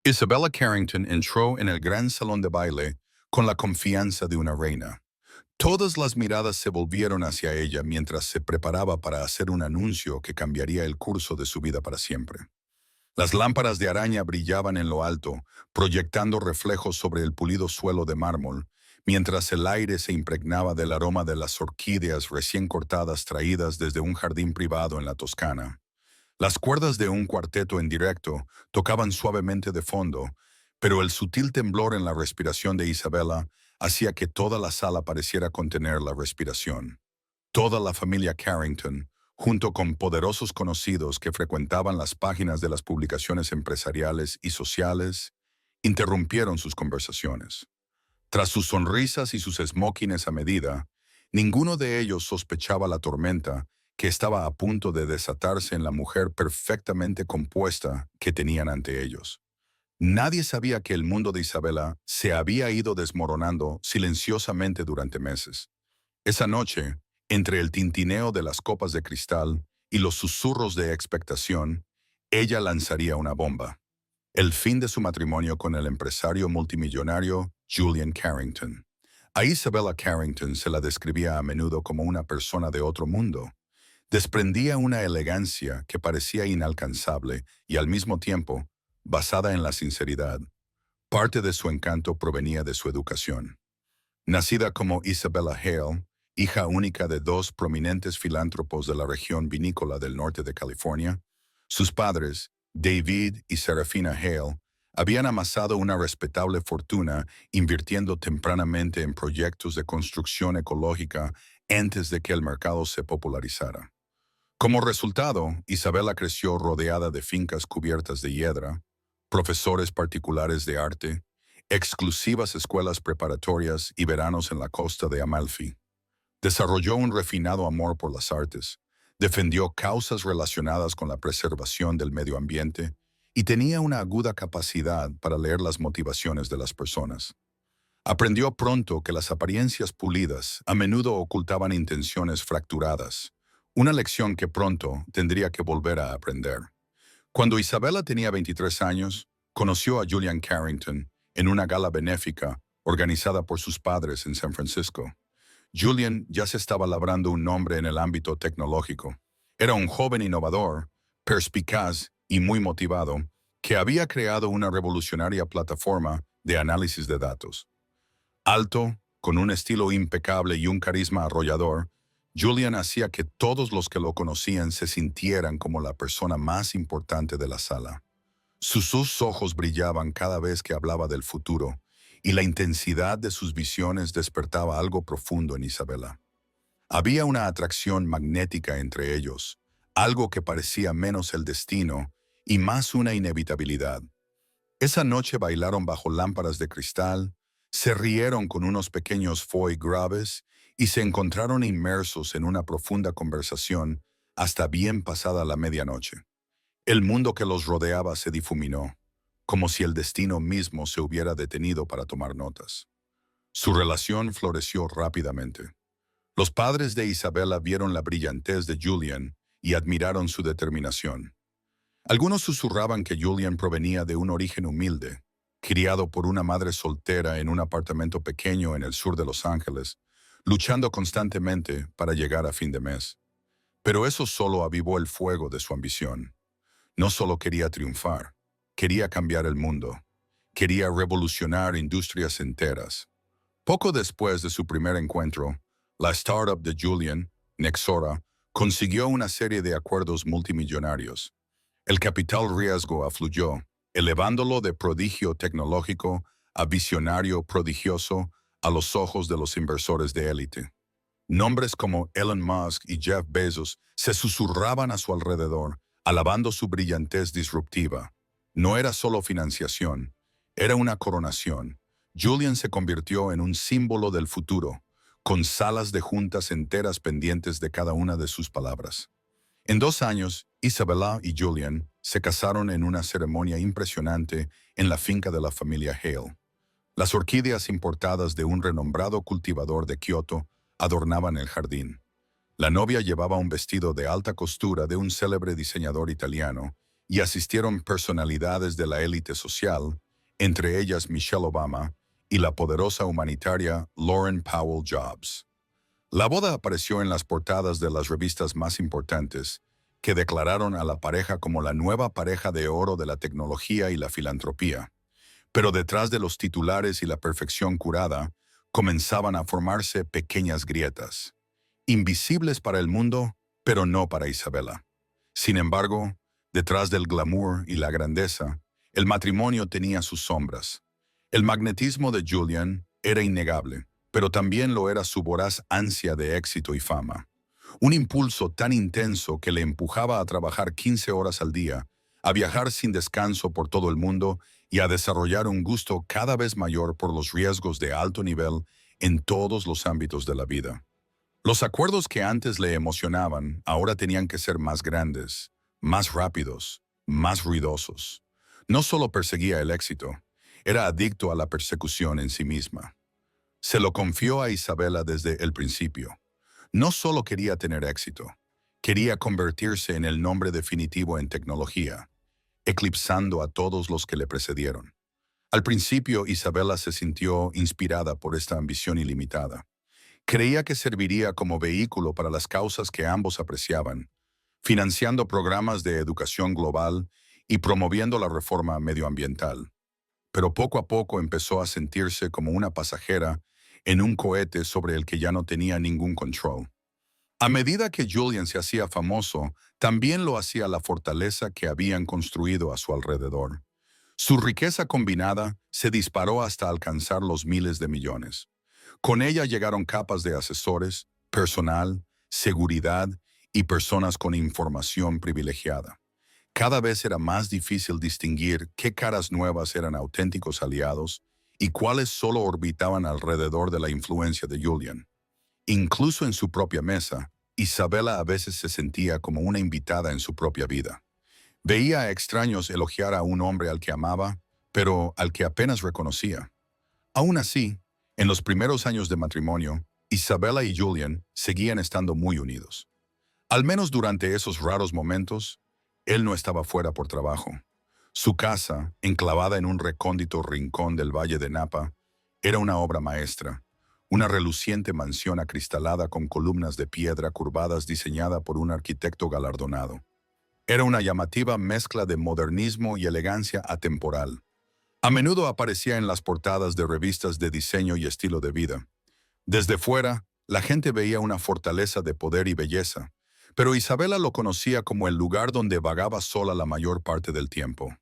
Isabella Carrington entró en el gran salón de baile con la confianza de una reina. Todas las miradas se volvieron hacia ella mientras se preparaba para hacer un anuncio que cambiaría el curso de su vida para siempre. Las lámparas de araña brillaban en lo alto, proyectando reflejos sobre el pulido suelo de mármol, mientras el aire se impregnaba del aroma de las orquídeas recién cortadas traídas desde un jardín privado en la Toscana. Las cuerdas de un cuarteto en directo tocaban suavemente de fondo, pero el sutil temblor en la respiración de Isabella hacía que toda la sala pareciera contener la respiración. Toda la familia Carrington, junto con poderosos conocidos que frecuentaban las páginas de las publicaciones empresariales y sociales, interrumpieron sus conversaciones. Tras sus sonrisas y sus smokings a medida, ninguno de ellos sospechaba la tormenta que estaba a punto de desatarse en la mujer perfectamente compuesta que tenían ante ellos. Nadie sabía que el mundo de Isabella se había ido desmoronando silenciosamente durante meses. Esa noche, entre el tintineo de las copas de cristal y los susurros de expectación, ella lanzaría una bomba. El fin de su matrimonio con el empresario multimillonario Julian Carrington. A Isabella Carrington se la describía a menudo como una persona de otro mundo. Desprendía una elegancia que parecía inalcanzable y al mismo tiempo basada en la sinceridad. Parte de su encanto provenía de su educación. Nacida como Isabella Hale, hija única de dos prominentes filántropos de la región vinícola del norte de California, sus padres, David y Serafina Hale, habían amasado una respetable fortuna invirtiendo tempranamente en proyectos de construcción ecológica antes de que el mercado se popularizara. Como resultado, Isabella creció rodeada de fincas cubiertas de hiedra, profesores particulares de arte, exclusivas escuelas preparatorias y veranos en la costa de Amalfi. Desarrolló un refinado amor por las artes, defendió causas relacionadas con la preservación del medio ambiente y tenía una aguda capacidad para leer las motivaciones de las personas. Aprendió pronto que las apariencias pulidas a menudo ocultaban intenciones fracturadas, una lección que pronto tendría que volver a aprender. Cuando Isabella tenía 23 años, conoció a Julian Carrington en una gala benéfica organizada por sus padres en San Francisco. Julian ya se estaba labrando un nombre en el ámbito tecnológico. Era un joven innovador, perspicaz y muy motivado, que había creado una revolucionaria plataforma de análisis de datos. Alto, con un estilo impecable y un carisma arrollador, Julian hacía que todos los que lo conocían se sintieran como la persona más importante de la sala. Sus ojos brillaban cada vez que hablaba del futuro, y la intensidad de sus visiones despertaba algo profundo en Isabella. Había una atracción magnética entre ellos, algo que parecía menos el destino y más una inevitabilidad. Esa noche bailaron bajo lámparas de cristal, se rieron con unos pequeños foie graves y se encontraron inmersos en una profunda conversación hasta bien pasada la medianoche. El mundo que los rodeaba se difuminó, como si el destino mismo se hubiera detenido para tomar notas. Su relación floreció rápidamente. Los padres de Isabella vieron la brillantez de Julian y admiraron su determinación. Algunos susurraban que Julian provenía de un origen humilde, criado por una madre soltera en un apartamento pequeño en el sur de Los Ángeles, luchando constantemente para llegar a fin de mes. Pero eso solo avivó el fuego de su ambición. No solo quería triunfar, quería cambiar el mundo. Quería revolucionar industrias enteras. Poco después de su primer encuentro, la startup de Julian, Nexora, consiguió una serie de acuerdos multimillonarios. El capital riesgo afluyó, elevándolo de prodigio tecnológico a visionario prodigioso a los ojos de los inversores de élite. Nombres como Elon Musk y Jeff Bezos se susurraban a su alrededor, alabando su brillantez disruptiva. No era solo financiación, era una coronación. Julian se convirtió en un símbolo del futuro, con salas de juntas enteras pendientes de cada una de sus palabras. En 2 años, Isabella y Julian se casaron en una ceremonia impresionante en la finca de la familia Hale. Las orquídeas importadas de un renombrado cultivador de Kioto adornaban el jardín. La novia llevaba un vestido de alta costura de un célebre diseñador italiano, y asistieron personalidades de la élite social, entre ellas Michelle Obama y la poderosa humanitaria Lauren Powell Jobs. La boda apareció en las portadas de las revistas más importantes, que declararon a la pareja como la nueva pareja de oro de la tecnología y la filantropía. Pero detrás de los titulares y la perfección curada, comenzaban a formarse pequeñas grietas, invisibles para el mundo, pero no para Isabela. Sin embargo, detrás del glamour y la grandeza, el matrimonio tenía sus sombras. El magnetismo de Julian era innegable, pero también lo era su voraz ansia de éxito y fama. Un impulso tan intenso que le empujaba a trabajar 15 horas al día, a viajar sin descanso por todo el mundo y a desarrollar un gusto cada vez mayor por los riesgos de alto nivel en todos los ámbitos de la vida. Los acuerdos que antes le emocionaban ahora tenían que ser más grandes, más rápidos, más ruidosos. No solo perseguía el éxito, era adicto a la persecución en sí misma. Se lo confió a Isabela desde el principio. No solo quería tener éxito, quería convertirse en el nombre definitivo en tecnología, eclipsando a todos los que le precedieron. Al principio, Isabela se sintió inspirada por esta ambición ilimitada. Creía que serviría como vehículo para las causas que ambos apreciaban, financiando programas de educación global y promoviendo la reforma medioambiental. Pero poco a poco empezó a sentirse como una pasajera en un cohete sobre el que ya no tenía ningún control. A medida que Julian se hacía famoso, también lo hacía la fortaleza que habían construido a su alrededor. Su riqueza combinada se disparó hasta alcanzar los miles de millones. Con ella llegaron capas de asesores, personal, seguridad y personas con información privilegiada. Cada vez era más difícil distinguir qué caras nuevas eran auténticos aliados y cuáles solo orbitaban alrededor de la influencia de Julian. Incluso en su propia mesa, Isabela a veces se sentía como una invitada en su propia vida. Veía a extraños elogiar a un hombre al que amaba, pero al que apenas reconocía. Aún así, en los primeros años de matrimonio, Isabela y Julian seguían estando muy unidos. Al menos durante esos raros momentos, él no estaba fuera por trabajo. Su casa, enclavada en un recóndito rincón del Valle de Napa, era una obra maestra, una reluciente mansión acristalada con columnas de piedra curvadas diseñada por un arquitecto galardonado. Era una llamativa mezcla de modernismo y elegancia atemporal. A menudo aparecía en las portadas de revistas de diseño y estilo de vida. Desde fuera, la gente veía una fortaleza de poder y belleza, pero Isabela lo conocía como el lugar donde vagaba sola la mayor parte del tiempo.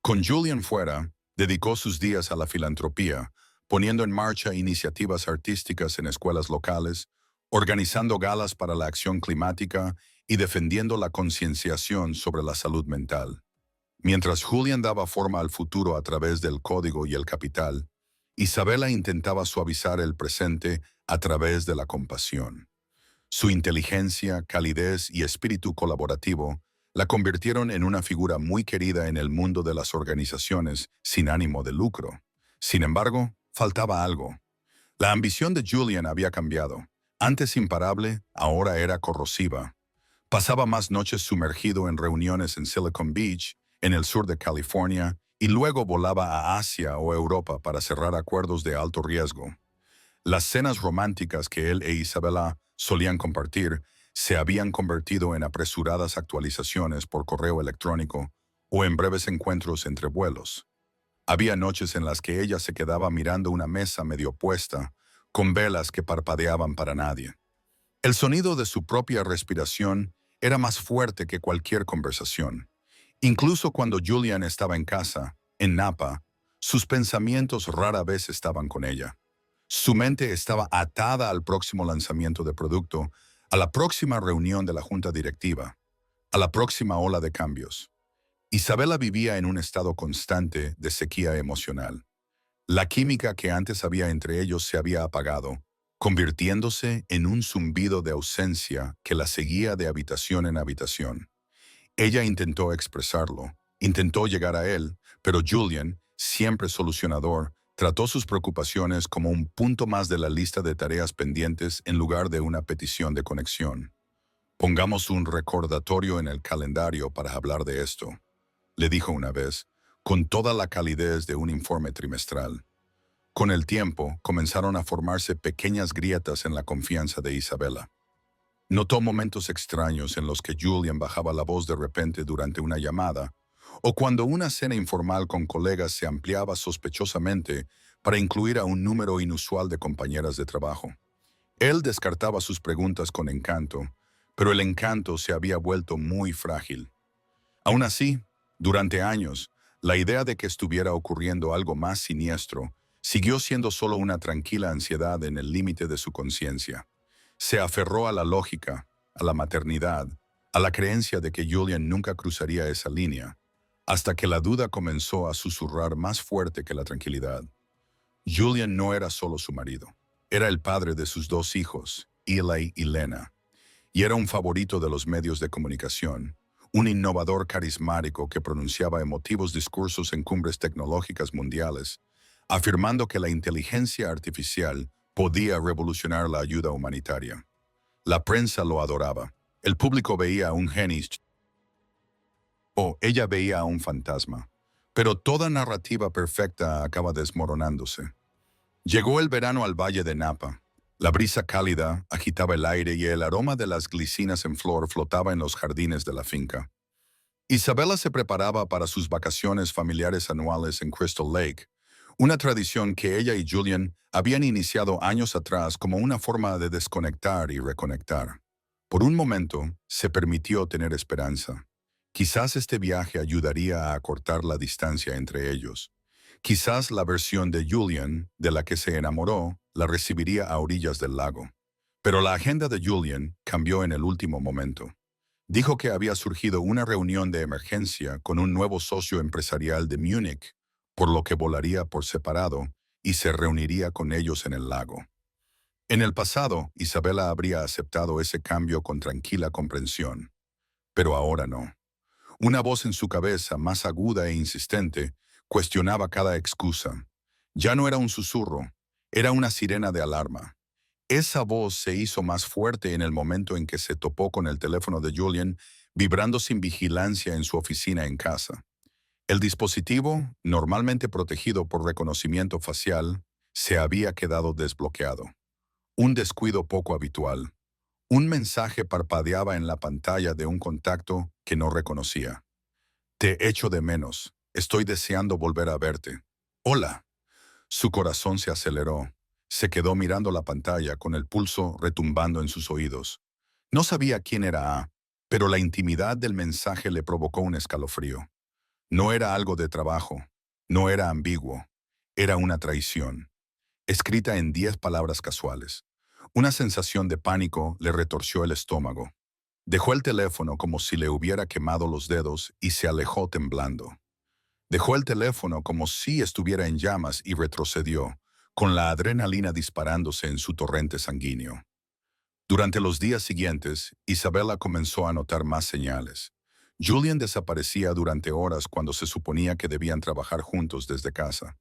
Con Julian fuera, dedicó sus días a la filantropía, poniendo en marcha iniciativas artísticas en escuelas locales, organizando galas para la acción climática y defendiendo la concienciación sobre la salud mental. Mientras Julian daba forma al futuro a través del código y el capital, Isabela intentaba suavizar el presente a través de la compasión. Su inteligencia, calidez y espíritu colaborativo la convirtieron en una figura muy querida en el mundo de las organizaciones sin ánimo de lucro. Sin embargo, faltaba algo. La ambición de Julian había cambiado. Antes imparable, ahora era corrosiva. Pasaba más noches sumergido en reuniones en Silicon Beach, en el sur de California, y luego volaba a Asia o Europa para cerrar acuerdos de alto riesgo. Las cenas románticas que él e Isabela solían compartir se habían convertido en apresuradas actualizaciones por correo electrónico o en breves encuentros entre vuelos. Había noches en las que ella se quedaba mirando una mesa medio puesta, con velas que parpadeaban para nadie. El sonido de su propia respiración era más fuerte que cualquier conversación. Incluso cuando Julian estaba en casa, en Napa, sus pensamientos rara vez estaban con ella. Su mente estaba atada al próximo lanzamiento de producto, a la próxima reunión de la junta directiva, a la próxima ola de cambios. Isabela vivía en un estado constante de sequía emocional. La química que antes había entre ellos se había apagado, convirtiéndose en un zumbido de ausencia que la seguía de habitación en habitación. Ella intentó expresarlo, intentó llegar a él, pero Julian, siempre solucionador, trató sus preocupaciones como un punto más de la lista de tareas pendientes en lugar de una petición de conexión. Pongamos un recordatorio en el calendario para hablar de esto. le dijo una vez, con toda la calidez de un informe trimestral. Con el tiempo, comenzaron a formarse pequeñas grietas en la confianza de Isabella. Notó momentos extraños en los que Julian bajaba la voz de repente durante una llamada, o cuando una cena informal con colegas se ampliaba sospechosamente para incluir a un número inusual de compañeras de trabajo. Él descartaba sus preguntas con encanto, pero el encanto se había vuelto muy frágil. Aún así, durante años, la idea de que estuviera ocurriendo algo más siniestro siguió siendo solo una tranquila ansiedad en el límite de su conciencia. Se aferró a la lógica, a la maternidad, a la creencia de que Julian nunca cruzaría esa línea, hasta que la duda comenzó a susurrar más fuerte que la tranquilidad. Julian no era solo su marido, era el padre de sus dos hijos, Eli y Lena, y era un favorito de los medios de comunicación, un innovador carismático que pronunciaba emotivos discursos en cumbres tecnológicas mundiales, afirmando que la inteligencia artificial podía revolucionar la ayuda humanitaria. La prensa lo adoraba. El público veía a un genio o ella veía a un fantasma. Pero toda narrativa perfecta acaba desmoronándose. Llegó el verano al Valle de Napa. La brisa cálida agitaba el aire y el aroma de las glicinas en flor flotaba en los jardines de la finca. Isabella se preparaba para sus vacaciones familiares anuales en Crystal Lake, una tradición que ella y Julian habían iniciado años atrás como una forma de desconectar y reconectar. Por un momento, se permitió tener esperanza. Quizás este viaje ayudaría a acortar la distancia entre ellos. Quizás la versión de Julian, de la que se enamoró, la recibiría a orillas del lago. Pero la agenda de Julian cambió en el último momento. Dijo que había surgido una reunión de emergencia con un nuevo socio empresarial de Múnich, por lo que volaría por separado y se reuniría con ellos en el lago. En el pasado, Isabella habría aceptado ese cambio con tranquila comprensión, pero ahora no. Una voz en su cabeza, más aguda e insistente, cuestionaba cada excusa. Ya no era un susurro, era una sirena de alarma. Esa voz se hizo más fuerte en el momento en que se topó con el teléfono de Julian, vibrando sin vigilancia en su oficina en casa. El dispositivo, normalmente protegido por reconocimiento facial, se había quedado desbloqueado. Un descuido poco habitual. Un mensaje parpadeaba en la pantalla de un contacto que no reconocía. Te echo de menos. Estoy deseando volver a verte. Hola. Su corazón se aceleró. Se quedó mirando la pantalla con el pulso retumbando en sus oídos. No sabía quién era A, pero la intimidad del mensaje le provocó un escalofrío. No era algo de trabajo. No era ambiguo. Era una traición. Escrita en 10 palabras casuales. Una sensación de pánico le retorció el estómago. Dejó el teléfono como si le hubiera quemado los dedos y se alejó temblando. Dejó el teléfono como si estuviera en llamas y retrocedió, con la adrenalina disparándose en su torrente sanguíneo. Durante los días siguientes, Isabella comenzó a notar más señales. Julian desaparecía durante horas cuando se suponía que debían trabajar juntos desde casa.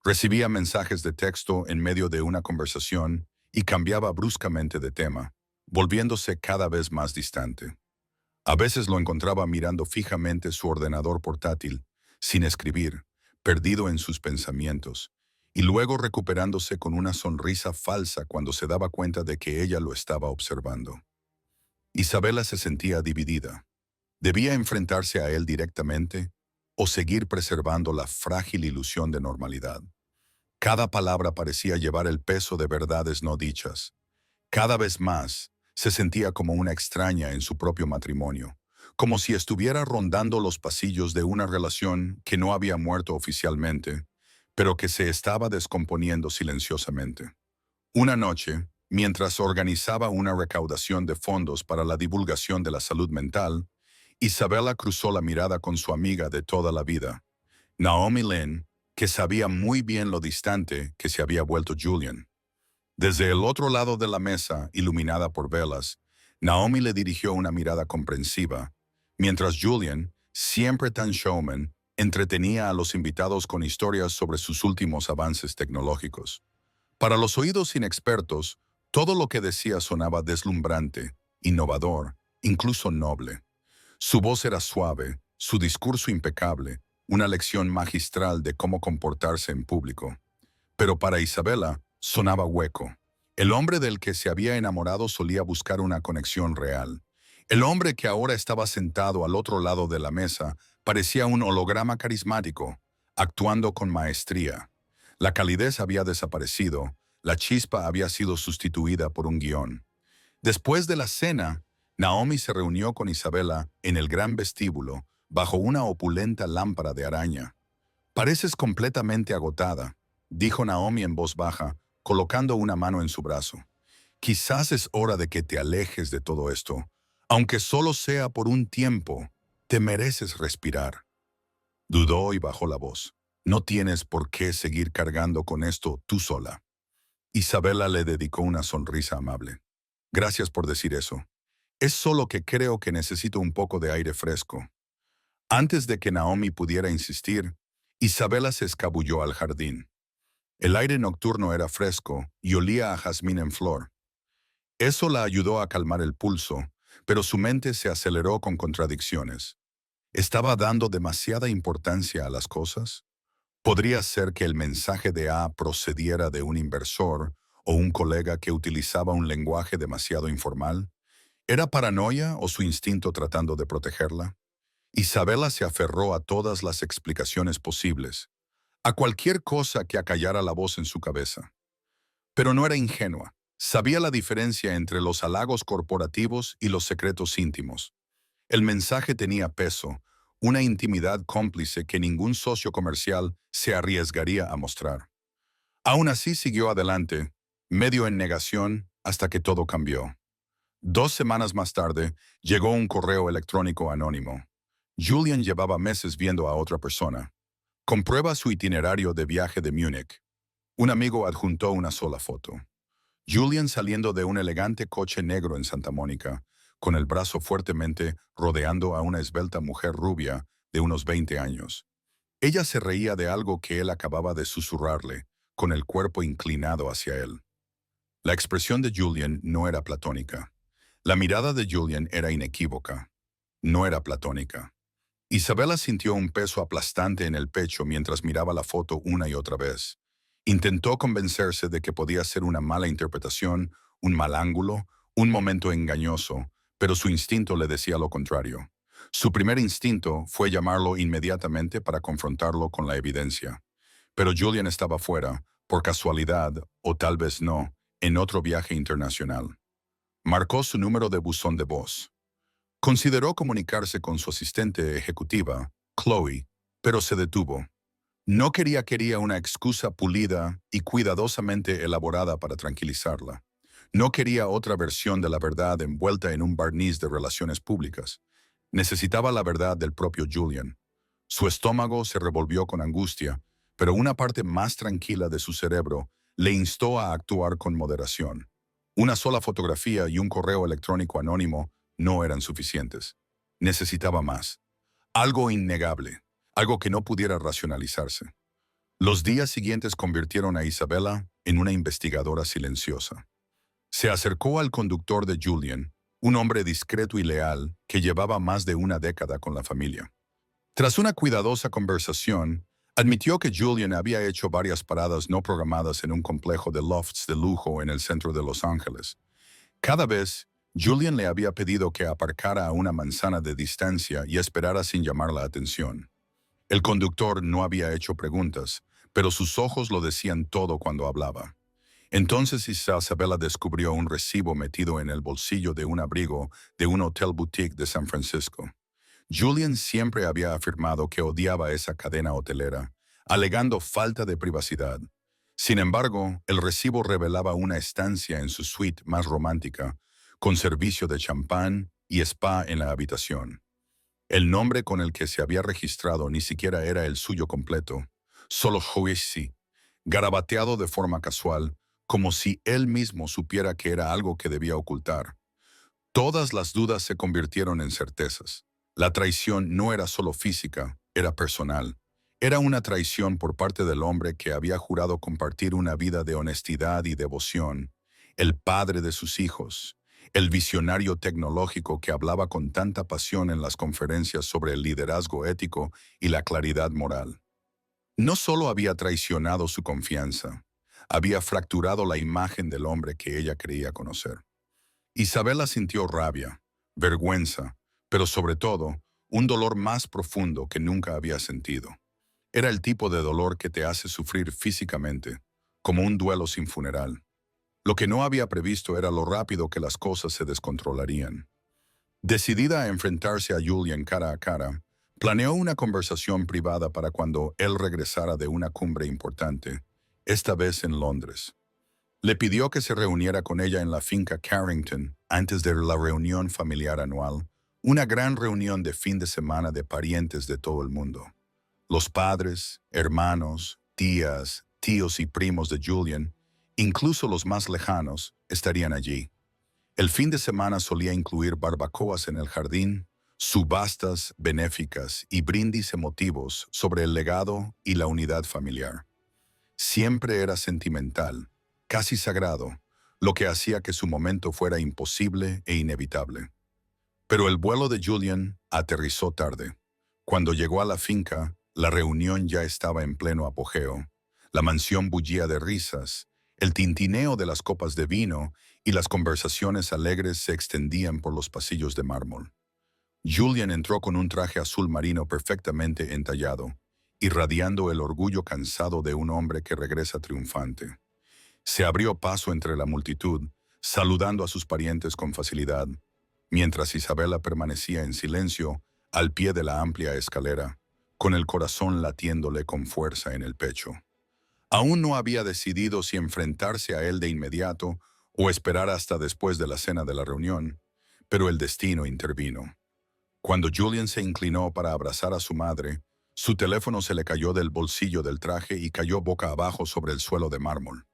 Recibía mensajes de texto en medio de una conversación y cambiaba bruscamente de tema, volviéndose cada vez más distante. A veces lo encontraba mirando fijamente su ordenador portátil, sin escribir, perdido en sus pensamientos, y luego recuperándose con una sonrisa falsa cuando se daba cuenta de que ella lo estaba observando. Isabella se sentía dividida. ¿Debía enfrentarse a él directamente o seguir preservando la frágil ilusión de normalidad? Cada palabra parecía llevar el peso de verdades no dichas. Cada vez más, se sentía como una extraña en su propio matrimonio, como si estuviera rondando los pasillos de una relación que no había muerto oficialmente, pero que se estaba descomponiendo silenciosamente. Una noche, mientras organizaba una recaudación de fondos para la divulgación de la salud mental, Isabella cruzó la mirada con su amiga de toda la vida, Naomi Lynn, que sabía muy bien lo distante que se había vuelto Julian. Desde el otro lado de la mesa, iluminada por velas, Naomi le dirigió una mirada comprensiva, mientras Julian, siempre tan showman, entretenía a los invitados con historias sobre sus últimos avances tecnológicos. Para los oídos inexpertos, todo lo que decía sonaba deslumbrante, innovador, incluso noble. Su voz era suave, su discurso impecable, una lección magistral de cómo comportarse en público. Pero para Isabela sonaba hueco. El hombre del que se había enamorado solía buscar una conexión real. El hombre que ahora estaba sentado al otro lado de la mesa parecía un holograma carismático, actuando con maestría. La calidez había desaparecido, la chispa había sido sustituida por un guión. Después de la cena, Naomi se reunió con Isabela en el gran vestíbulo, bajo una opulenta lámpara de araña. «Pareces completamente agotada», dijo Naomi en voz baja, colocando una mano en su brazo. «Quizás es hora de que te alejes de todo esto. Aunque solo sea por un tiempo, te mereces respirar». Dudó y bajó la voz. «No tienes por qué seguir cargando con esto tú sola». Isabela le dedicó una sonrisa amable. «Gracias por decir eso. Es solo que creo que necesito un poco de aire fresco». Antes de que Naomi pudiera insistir, Isabela se escabulló al jardín. El aire nocturno era fresco y olía a jazmín en flor. Eso la ayudó a calmar el pulso, pero su mente se aceleró con contradicciones. ¿Estaba dando demasiada importancia a las cosas? ¿Podría ser que el mensaje de A procediera de un inversor o un colega que utilizaba un lenguaje demasiado informal? ¿Era paranoia o su instinto tratando de protegerla? Isabela se aferró a todas las explicaciones posibles, a cualquier cosa que acallara la voz en su cabeza. Pero no era ingenua. Sabía la diferencia entre los halagos corporativos y los secretos íntimos. El mensaje tenía peso, una intimidad cómplice que ningún socio comercial se arriesgaría a mostrar. Aún así siguió adelante, medio en negación, hasta que todo cambió. 2 semanas más tarde, llegó un correo electrónico anónimo. Julian llevaba meses viendo a otra persona. Comprueba su itinerario de viaje de Múnich. Un amigo adjuntó una sola foto. Julian saliendo de un elegante coche negro en Santa Mónica, con el brazo fuertemente rodeando a una esbelta mujer rubia de unos 20 años. Ella se reía de algo que él acababa de susurrarle, con el cuerpo inclinado hacia él. La expresión de Julian no era platónica. La mirada de Julian era inequívoca. No era platónica. Isabela sintió un peso aplastante en el pecho mientras miraba la foto una y otra vez. Intentó convencerse de que podía ser una mala interpretación, un mal ángulo, un momento engañoso, pero su instinto le decía lo contrario. Su primer instinto fue llamarlo inmediatamente para confrontarlo con la evidencia. Pero Julian estaba fuera, por casualidad, o tal vez no, en otro viaje internacional. Marcó su número de buzón de voz. Consideró comunicarse con su asistente ejecutiva, Chloe, pero se detuvo. No quería una excusa pulida y cuidadosamente elaborada para tranquilizarla. No quería otra versión de la verdad envuelta en un barniz de relaciones públicas. Necesitaba la verdad del propio Julian. Su estómago se revolvió con angustia, pero una parte más tranquila de su cerebro le instó a actuar con moderación. Una sola fotografía y un correo electrónico anónimo no eran suficientes. Necesitaba más. Algo innegable, algo que no pudiera racionalizarse. Los días siguientes convirtieron a Isabela en una investigadora silenciosa. Se acercó al conductor de Julian, un hombre discreto y leal que llevaba más de una década con la familia. Tras una cuidadosa conversación, admitió que Julian había hecho varias paradas no programadas en un complejo de lofts de lujo en el centro de Los Ángeles. Cada vez, Julian le había pedido que aparcara a una manzana de distancia y esperara sin llamar la atención. El conductor no había hecho preguntas, pero sus ojos lo decían todo cuando hablaba. Entonces Isabela descubrió un recibo metido en el bolsillo de un abrigo de un hotel boutique de San Francisco. Julian siempre había afirmado que odiaba esa cadena hotelera, alegando falta de privacidad. Sin embargo, el recibo revelaba una estancia en su suite más romántica, con servicio de champán y spa en la habitación. El nombre con el que se había registrado ni siquiera era el suyo completo, solo Joyce, garabateado de forma casual, como si él mismo supiera que era algo que debía ocultar. Todas las dudas se convirtieron en certezas. La traición no era solo física, era personal. Era una traición por parte del hombre que había jurado compartir una vida de honestidad y devoción, el padre de sus hijos, el visionario tecnológico que hablaba con tanta pasión en las conferencias sobre el liderazgo ético y la claridad moral. No solo había traicionado su confianza, había fracturado la imagen del hombre que ella creía conocer. Isabela sintió rabia, vergüenza, pero sobre todo, un dolor más profundo que nunca había sentido. Era el tipo de dolor que te hace sufrir físicamente, como un duelo sin funeral. Lo que no había previsto era lo rápido que las cosas se descontrolarían. Decidida a enfrentarse a Julian cara a cara, planeó una conversación privada para cuando él regresara de una cumbre importante, esta vez en Londres. Le pidió que se reuniera con ella en la finca Carrington antes de la reunión familiar anual, una gran reunión de fin de semana de parientes de todo el mundo. Los padres, hermanos, tías, tíos y primos de Julian, incluso los más lejanos, estarían allí. El fin de semana solía incluir barbacoas en el jardín, subastas benéficas y brindis emotivos sobre el legado y la unidad familiar. Siempre era sentimental, casi sagrado, lo que hacía que su momento fuera imposible e inevitable. Pero el vuelo de Julian aterrizó tarde. Cuando llegó a la finca, la reunión ya estaba en pleno apogeo. La mansión bullía de risas, el tintineo de las copas de vino y las conversaciones alegres se extendían por los pasillos de mármol. Julian entró con un traje azul marino perfectamente entallado, irradiando el orgullo cansado de un hombre que regresa triunfante. Se abrió paso entre la multitud, saludando a sus parientes con facilidad, mientras Isabela permanecía en silencio al pie de la amplia escalera, con el corazón latiéndole con fuerza en el pecho. Aún no había decidido si enfrentarse a él de inmediato o esperar hasta después de la cena de la reunión, pero el destino intervino. Cuando Julian se inclinó para abrazar a su madre, su teléfono se le cayó del bolsillo del traje y cayó boca abajo sobre el suelo de mármol.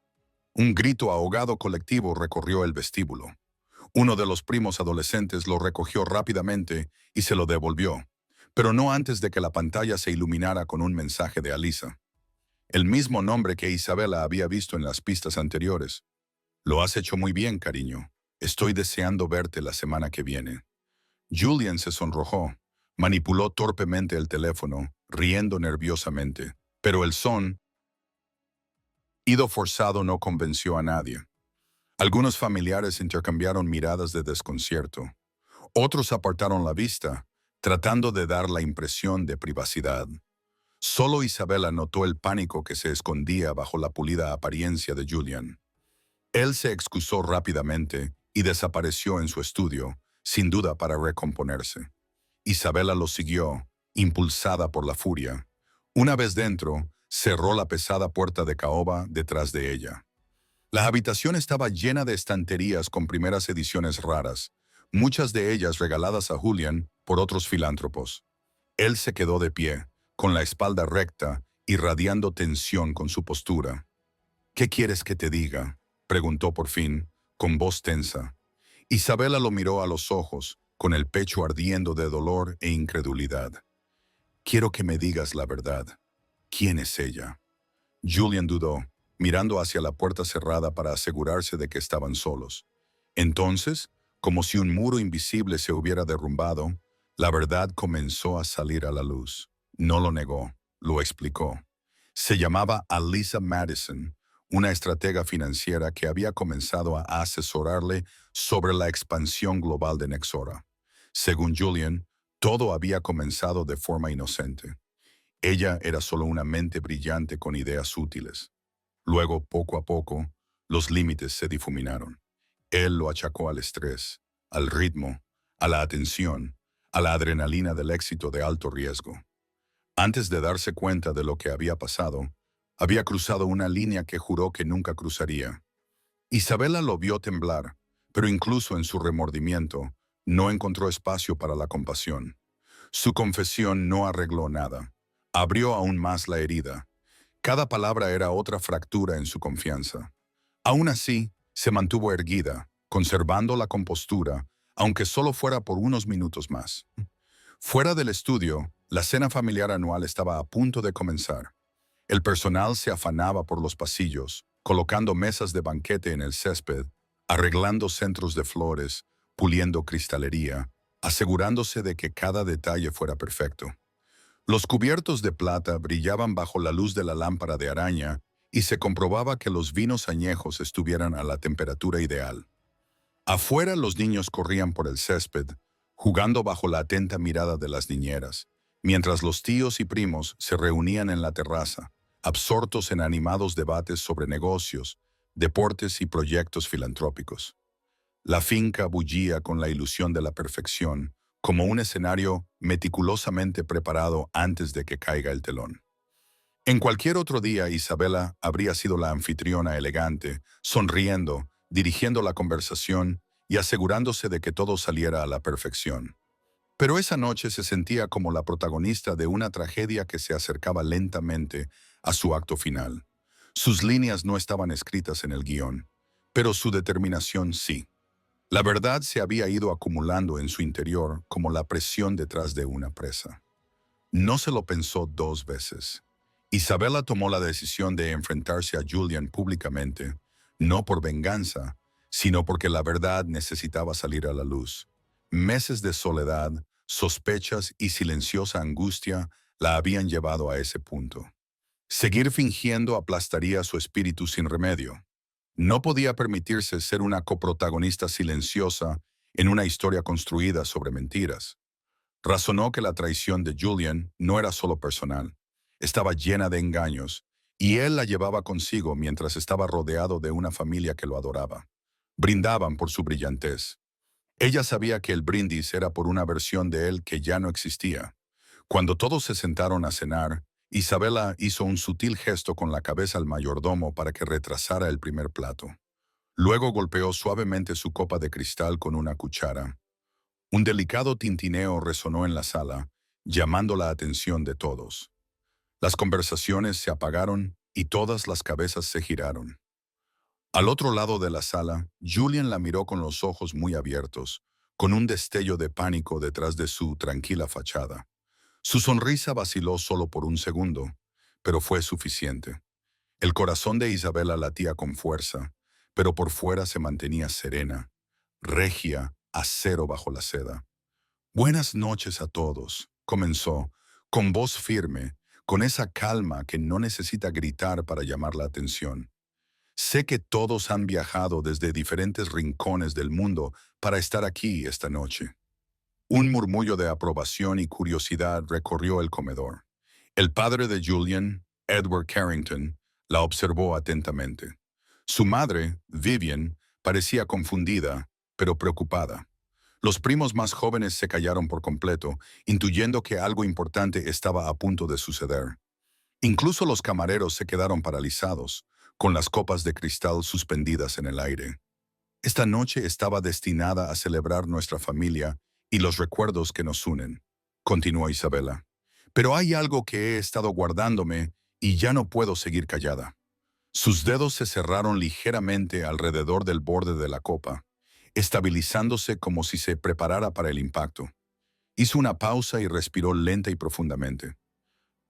Un grito ahogado colectivo recorrió el vestíbulo. Uno de los primos adolescentes lo recogió rápidamente y se lo devolvió, pero no antes de que la pantalla se iluminara con un mensaje de Alisa. El mismo nombre que Isabela había visto en las pistas anteriores. Lo has hecho muy bien, cariño. Estoy deseando verte la semana que viene. Julian se sonrojó, manipuló torpemente el teléfono, riendo nerviosamente, pero el sonido forzado no convenció a nadie. Algunos familiares intercambiaron miradas de desconcierto. Otros apartaron la vista, tratando de dar la impresión de privacidad. Solo Isabela notó el pánico que se escondía bajo la pulida apariencia de Julian. Él se excusó rápidamente y desapareció en su estudio, sin duda para recomponerse. Isabela lo siguió, impulsada por la furia. Una vez dentro, cerró la pesada puerta de caoba detrás de ella. La habitación estaba llena de estanterías con primeras ediciones raras, muchas de ellas regaladas a Julian por otros filántropos. Él se quedó de pie, con la espalda recta, irradiando tensión con su postura. «¿Qué quieres que te diga?», preguntó por fin, con voz tensa. Isabela lo miró a los ojos, con el pecho ardiendo de dolor e incredulidad. «Quiero que me digas la verdad. ¿Quién es ella?». Julian dudó, mirando hacia la puerta cerrada para asegurarse de que estaban solos. Entonces, como si un muro invisible se hubiera derrumbado, la verdad comenzó a salir a la luz. No lo negó, lo explicó. Se llamaba Alisa Madison, una estratega financiera que había comenzado a asesorarle sobre la expansión global de Nexora. Según Julian, todo había comenzado de forma inocente. Ella era solo una mente brillante con ideas útiles. Luego, poco a poco, los límites se difuminaron. Él lo achacó al estrés, al ritmo, a la atención, a la adrenalina del éxito de alto riesgo. Antes de darse cuenta de lo que había pasado, había cruzado una línea que juró que nunca cruzaría. Isabela lo vio temblar, pero incluso en su remordimiento, no encontró espacio para la compasión. Su confesión no arregló nada. Abrió aún más la herida. Cada palabra era otra fractura en su confianza. Aún así, se mantuvo erguida, conservando la compostura, aunque solo fuera por unos minutos más. Fuera del estudio, la cena familiar anual estaba a punto de comenzar. El personal se afanaba por los pasillos, colocando mesas de banquete en el césped, arreglando centros de flores, puliendo cristalería, asegurándose de que cada detalle fuera perfecto. Los cubiertos de plata brillaban bajo la luz de la lámpara de araña y se comprobaba que los vinos añejos estuvieran a la temperatura ideal. Afuera los niños corrían por el césped, jugando bajo la atenta mirada de las niñeras, mientras los tíos y primos se reunían en la terraza, absortos en animados debates sobre negocios, deportes y proyectos filantrópicos. La finca bullía con la ilusión de la perfección, como un escenario meticulosamente preparado antes de que caiga el telón. En cualquier otro día, Isabela habría sido la anfitriona elegante, sonriendo, dirigiendo la conversación y asegurándose de que todo saliera a la perfección. Pero esa noche se sentía como la protagonista de una tragedia que se acercaba lentamente a su acto final. Sus líneas no estaban escritas en el guión, pero su determinación sí. La verdad se había ido acumulando en su interior como la presión detrás de una presa. No se lo pensó dos veces. Isabela tomó la decisión de enfrentarse a Julian públicamente, no por venganza, sino porque la verdad necesitaba salir a la luz. Meses de soledad, sospechas y silenciosa angustia la habían llevado a ese punto. Seguir fingiendo aplastaría su espíritu sin remedio. No podía permitirse ser una coprotagonista silenciosa en una historia construida sobre mentiras. Razonó que la traición de Julian no era solo personal, estaba llena de engaños, y él la llevaba consigo mientras estaba rodeado de una familia que lo adoraba. Brindaban por su brillantez. Ella sabía que el brindis era por una versión de él que ya no existía. Cuando todos se sentaron a cenar, Isabela hizo un sutil gesto con la cabeza al mayordomo para que retrasara el primer plato. Luego golpeó suavemente su copa de cristal con una cuchara. Un delicado tintineo resonó en la sala, llamando la atención de todos. Las conversaciones se apagaron y todas las cabezas se giraron. Al otro lado de la sala, Julian la miró con los ojos muy abiertos, con un destello de pánico detrás de su tranquila fachada. Su sonrisa vaciló solo por un segundo, pero fue suficiente. El corazón de Isabela latía con fuerza, pero por fuera se mantenía serena, regia, acero bajo la seda. Buenas noches a todos, comenzó, con voz firme, con esa calma que no necesita gritar para llamar la atención. Sé que todos han viajado desde diferentes rincones del mundo para estar aquí esta noche. Un murmullo de aprobación y curiosidad recorrió el comedor. El padre de Julian, Edward Carrington, la observó atentamente. Su madre, Vivian, parecía confundida, pero preocupada. Los primos más jóvenes se callaron por completo, intuyendo que algo importante estaba a punto de suceder. Incluso los camareros se quedaron paralizados, con las copas de cristal suspendidas en el aire. Esta noche estaba destinada a celebrar nuestra familia y los recuerdos que nos unen, continuó Isabela. Pero hay algo que he estado guardándome y ya no puedo seguir callada. Sus dedos se cerraron ligeramente alrededor del borde de la copa, estabilizándose como si se preparara para el impacto. Hizo una pausa y respiró lenta y profundamente.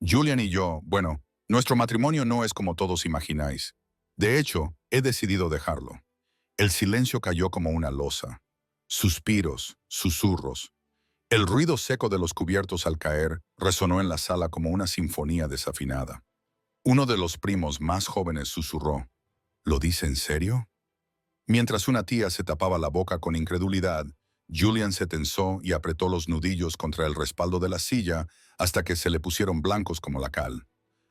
Julian y yo, bueno, nuestro matrimonio no es como todos imagináis. De hecho, he decidido dejarlo. El silencio cayó como una losa. Suspiros, susurros. El ruido seco de los cubiertos al caer resonó en la sala como una sinfonía desafinada. Uno de los primos más jóvenes susurró, ¿lo dice en serio? Mientras una tía se tapaba la boca con incredulidad, Julian se tensó y apretó los nudillos contra el respaldo de la silla hasta que se le pusieron blancos como la cal.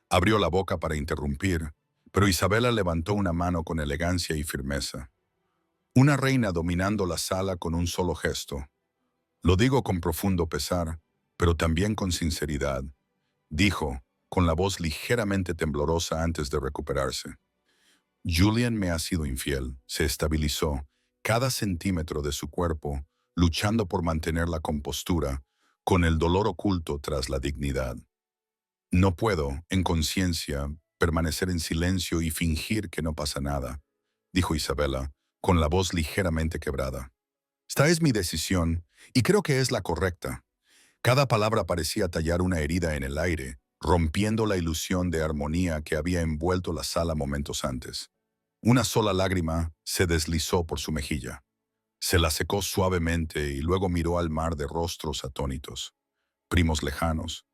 Abrió la boca para interrumpir, pero Isabela levantó una mano con elegancia y firmeza. Una reina dominando la sala con un solo gesto. Lo digo con profundo pesar, pero también con sinceridad, dijo, con la voz ligeramente temblorosa antes de recuperarse. Julian me ha sido infiel, se estabilizó, cada centímetro de su cuerpo, luchando por mantener la compostura, con el dolor oculto tras la dignidad. No puedo, en conciencia, permanecer en silencio y fingir que no pasa nada, dijo Isabela, con la voz ligeramente quebrada. Esta es mi decisión, y creo que es la correcta. Cada palabra parecía tallar una herida en el aire, rompiendo la ilusión de armonía que había envuelto la sala momentos antes. Una sola lágrima se deslizó por su mejilla. Se la secó suavemente y luego miró al mar de rostros atónitos. Primos lejanos,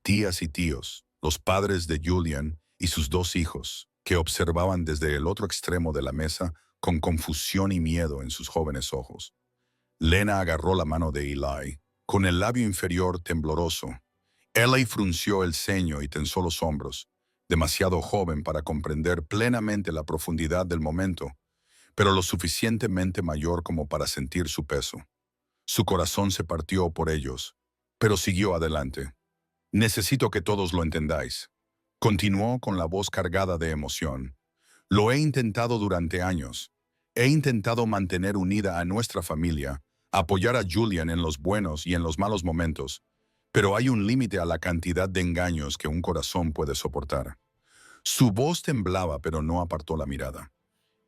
tías y tíos, los padres de Julian y sus dos hijos, que observaban desde el otro extremo de la mesa con confusión y miedo en sus jóvenes ojos. Lena agarró la mano de Eli, con el labio inferior tembloroso. Eli frunció el ceño y tensó los hombros, demasiado joven para comprender plenamente la profundidad del momento, pero lo suficientemente mayor como para sentir su peso. Su corazón se partió por ellos, pero siguió adelante. Necesito que todos lo entendáis. Continuó con la voz cargada de emoción. Lo he intentado durante años. He intentado mantener unida a nuestra familia, apoyar a Julian en los buenos y en los malos momentos, pero hay un límite a la cantidad de engaños que un corazón puede soportar. Su voz temblaba, pero no apartó la mirada.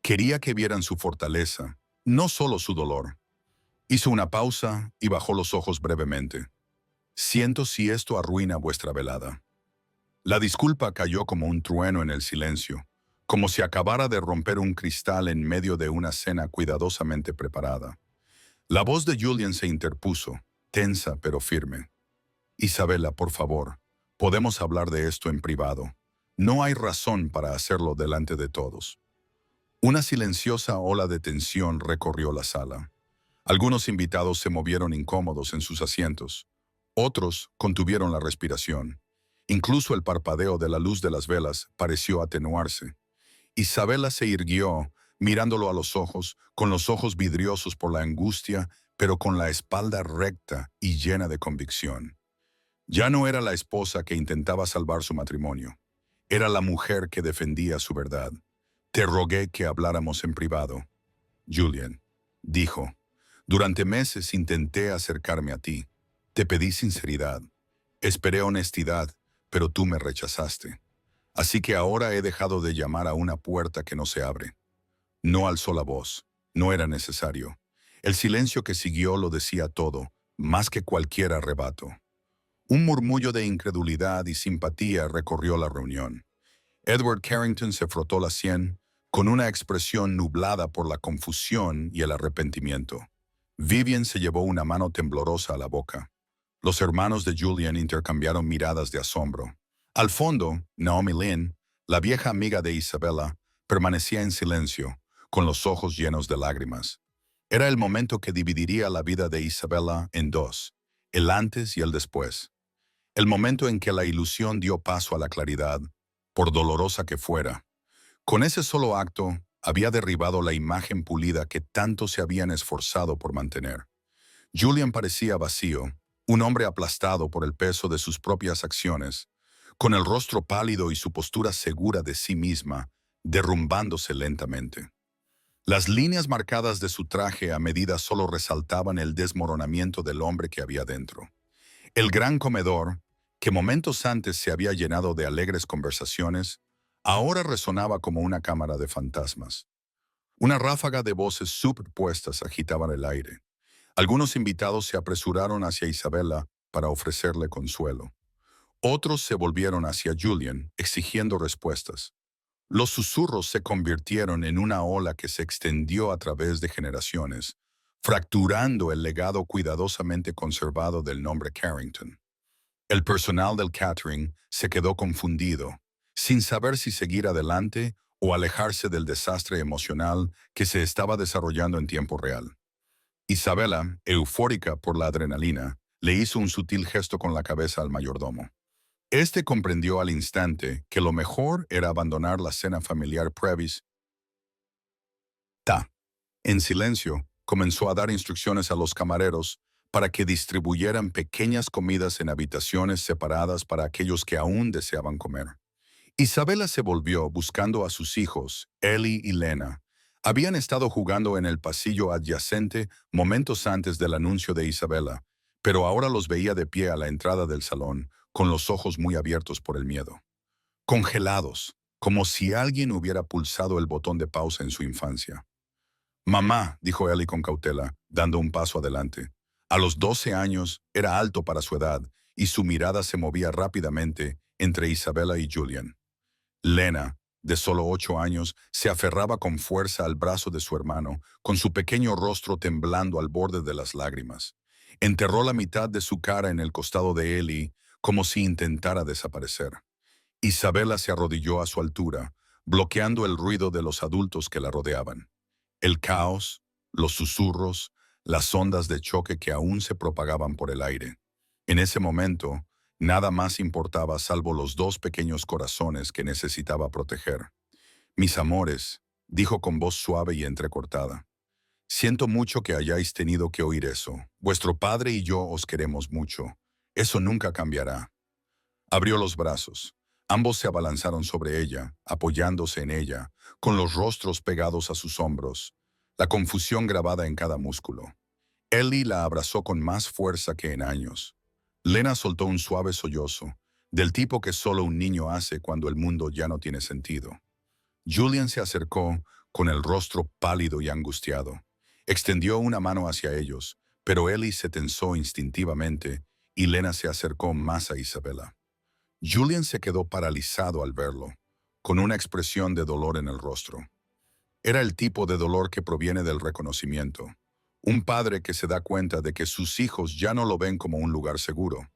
Quería que vieran su fortaleza, no solo su dolor. Hizo una pausa y bajó los ojos brevemente. Siento si esto arruina vuestra velada. La disculpa cayó como un trueno en el silencio, como si acabara de romper un cristal en medio de una cena cuidadosamente preparada. La voz de Julian se interpuso, tensa pero firme. Isabela, por favor, podemos hablar de esto en privado. No hay razón para hacerlo delante de todos. Una silenciosa ola de tensión recorrió la sala. Algunos invitados se movieron incómodos en sus asientos. Otros contuvieron la respiración. Incluso el parpadeo de la luz de las velas pareció atenuarse. Isabela se irguió, mirándolo a con los ojos vidriosos por la angustia, pero con la espalda recta y llena de convicción. Ya no era la esposa que intentaba salvar su matrimonio. Era la mujer que defendía su verdad. Te rogué que habláramos en privado. Julian, dijo, durante meses intenté acercarme a ti. Te pedí sinceridad. Esperé honestidad, pero tú me rechazaste. Así que ahora he dejado de llamar a una puerta que no se abre. No alzó la voz. No era necesario. El silencio que siguió lo decía todo, más que cualquier arrebato. Un murmullo de incredulidad y simpatía recorrió la reunión. Edward Carrington se frotó la sien, con una expresión nublada por la confusión y el arrepentimiento. Vivian se llevó una mano temblorosa a la boca. Los hermanos de Julian intercambiaron miradas de asombro. Al fondo, Naomi Lynn, la vieja amiga de Isabella, permanecía en silencio, con los ojos llenos de lágrimas. Era el momento que dividiría la vida de Isabella en dos, el antes y el después. El momento en que la ilusión dio paso a la claridad, por dolorosa que fuera. Con ese solo acto, había derribado la imagen pulida que tanto se habían esforzado por mantener. Julian parecía vacío, un hombre aplastado por el peso de sus propias acciones, con el rostro pálido y su postura segura de sí misma, derrumbándose lentamente. Las líneas marcadas de su traje a medida solo resaltaban el desmoronamiento del hombre que había dentro. El gran comedor, que momentos antes se había llenado de alegres conversaciones, ahora resonaba como una cámara de fantasmas. Una ráfaga de voces superpuestas agitaban el aire. Algunos invitados se apresuraron hacia Isabella para ofrecerle consuelo. Otros se volvieron hacia Julian, exigiendo respuestas. Los susurros se convirtieron en una ola que se extendió a través de generaciones, fracturando el legado cuidadosamente conservado del nombre Carrington. El personal del catering se quedó confundido, sin saber si seguir adelante o alejarse del desastre emocional que se estaba desarrollando en tiempo real. Isabella, eufórica por la adrenalina, le hizo un sutil gesto con la cabeza al mayordomo. Este comprendió al instante que lo mejor era abandonar la cena familiar prevista. En silencio, comenzó a dar instrucciones a los camareros para que distribuyeran pequeñas comidas en habitaciones separadas para aquellos que aún deseaban comer. Isabella se volvió buscando a sus hijos, Ellie y Lena. Habían estado jugando en el pasillo adyacente momentos antes del anuncio de Isabella, pero ahora los veía de pie a la entrada del salón, con los ojos muy abiertos por el miedo. Congelados, como si alguien hubiera pulsado el botón de pausa en su infancia. Mamá, dijo Ellie con cautela, dando un paso adelante. A los 12 años era alto para su edad y su mirada se movía rápidamente entre Isabella y Julian. Lena, de solo 8 años, se aferraba con fuerza al brazo de su hermano, con su pequeño rostro temblando al borde de las lágrimas. Enterró la mitad de su cara en el costado de Ellie, como si intentara desaparecer. Isabela se arrodilló a su altura, bloqueando el ruido de los adultos que la rodeaban. El caos, los susurros, las ondas de choque que aún se propagaban por el aire. En ese momento, nada más importaba salvo los dos pequeños corazones que necesitaba proteger. Mis amores, dijo con voz suave y entrecortada. Siento mucho que hayáis tenido que oír eso. Vuestro padre y yo os queremos mucho. Eso nunca cambiará. Abrió los brazos. Ambos se abalanzaron sobre ella, apoyándose en ella, con los rostros pegados a sus hombros, la confusión grabada en cada músculo. Ellie la abrazó con más fuerza que en años. Lena soltó un suave sollozo, del tipo que solo un niño hace cuando el mundo ya no tiene sentido. Julian se acercó, con el rostro pálido y angustiado. Extendió una mano hacia ellos, pero Ellie se tensó instintivamente y Lena se acercó más a Isabela. Julian se quedó paralizado al verlo, con una expresión de dolor en el rostro. Era el tipo de dolor que proviene del reconocimiento. Un padre que se da cuenta de que sus hijos ya no lo ven como un lugar seguro.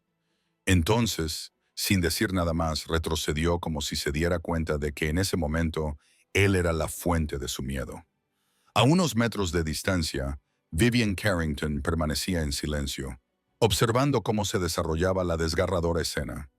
Entonces, sin decir nada más, retrocedió como si se diera cuenta de que en ese momento él era la fuente de su miedo. A unos metros de distancia, Vivian Carrington permanecía en silencio, observando cómo se desarrollaba la desgarradora escena.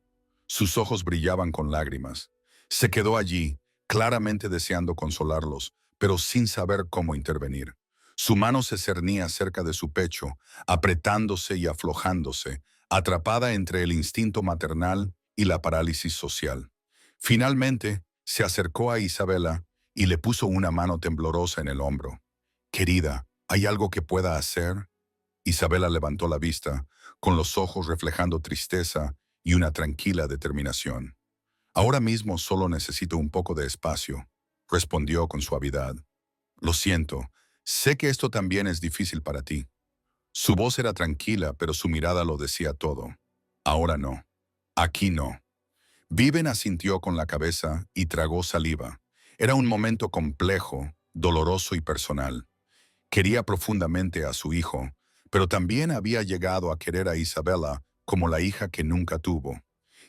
Sus ojos brillaban con lágrimas. Se quedó allí, claramente deseando consolarlos, pero sin saber cómo intervenir. Su mano se cernía cerca de su pecho, apretándose y aflojándose, atrapada entre el instinto maternal y la parálisis social. Finalmente, se acercó a Isabela y le puso una mano temblorosa en el hombro. «Querida, ¿hay algo que pueda hacer?» Isabela levantó la vista, con los ojos reflejando tristeza y una tranquila determinación. «Ahora mismo solo necesito un poco de espacio», respondió con suavidad. «Lo siento, sé que esto también es difícil para ti». Su voz era tranquila, pero su mirada lo decía todo. «Ahora no. Aquí no». Viven asintió con la cabeza y tragó saliva. Era un momento complejo, doloroso y personal. Quería profundamente a su hijo, pero también había llegado a querer a Isabela como la hija que nunca tuvo.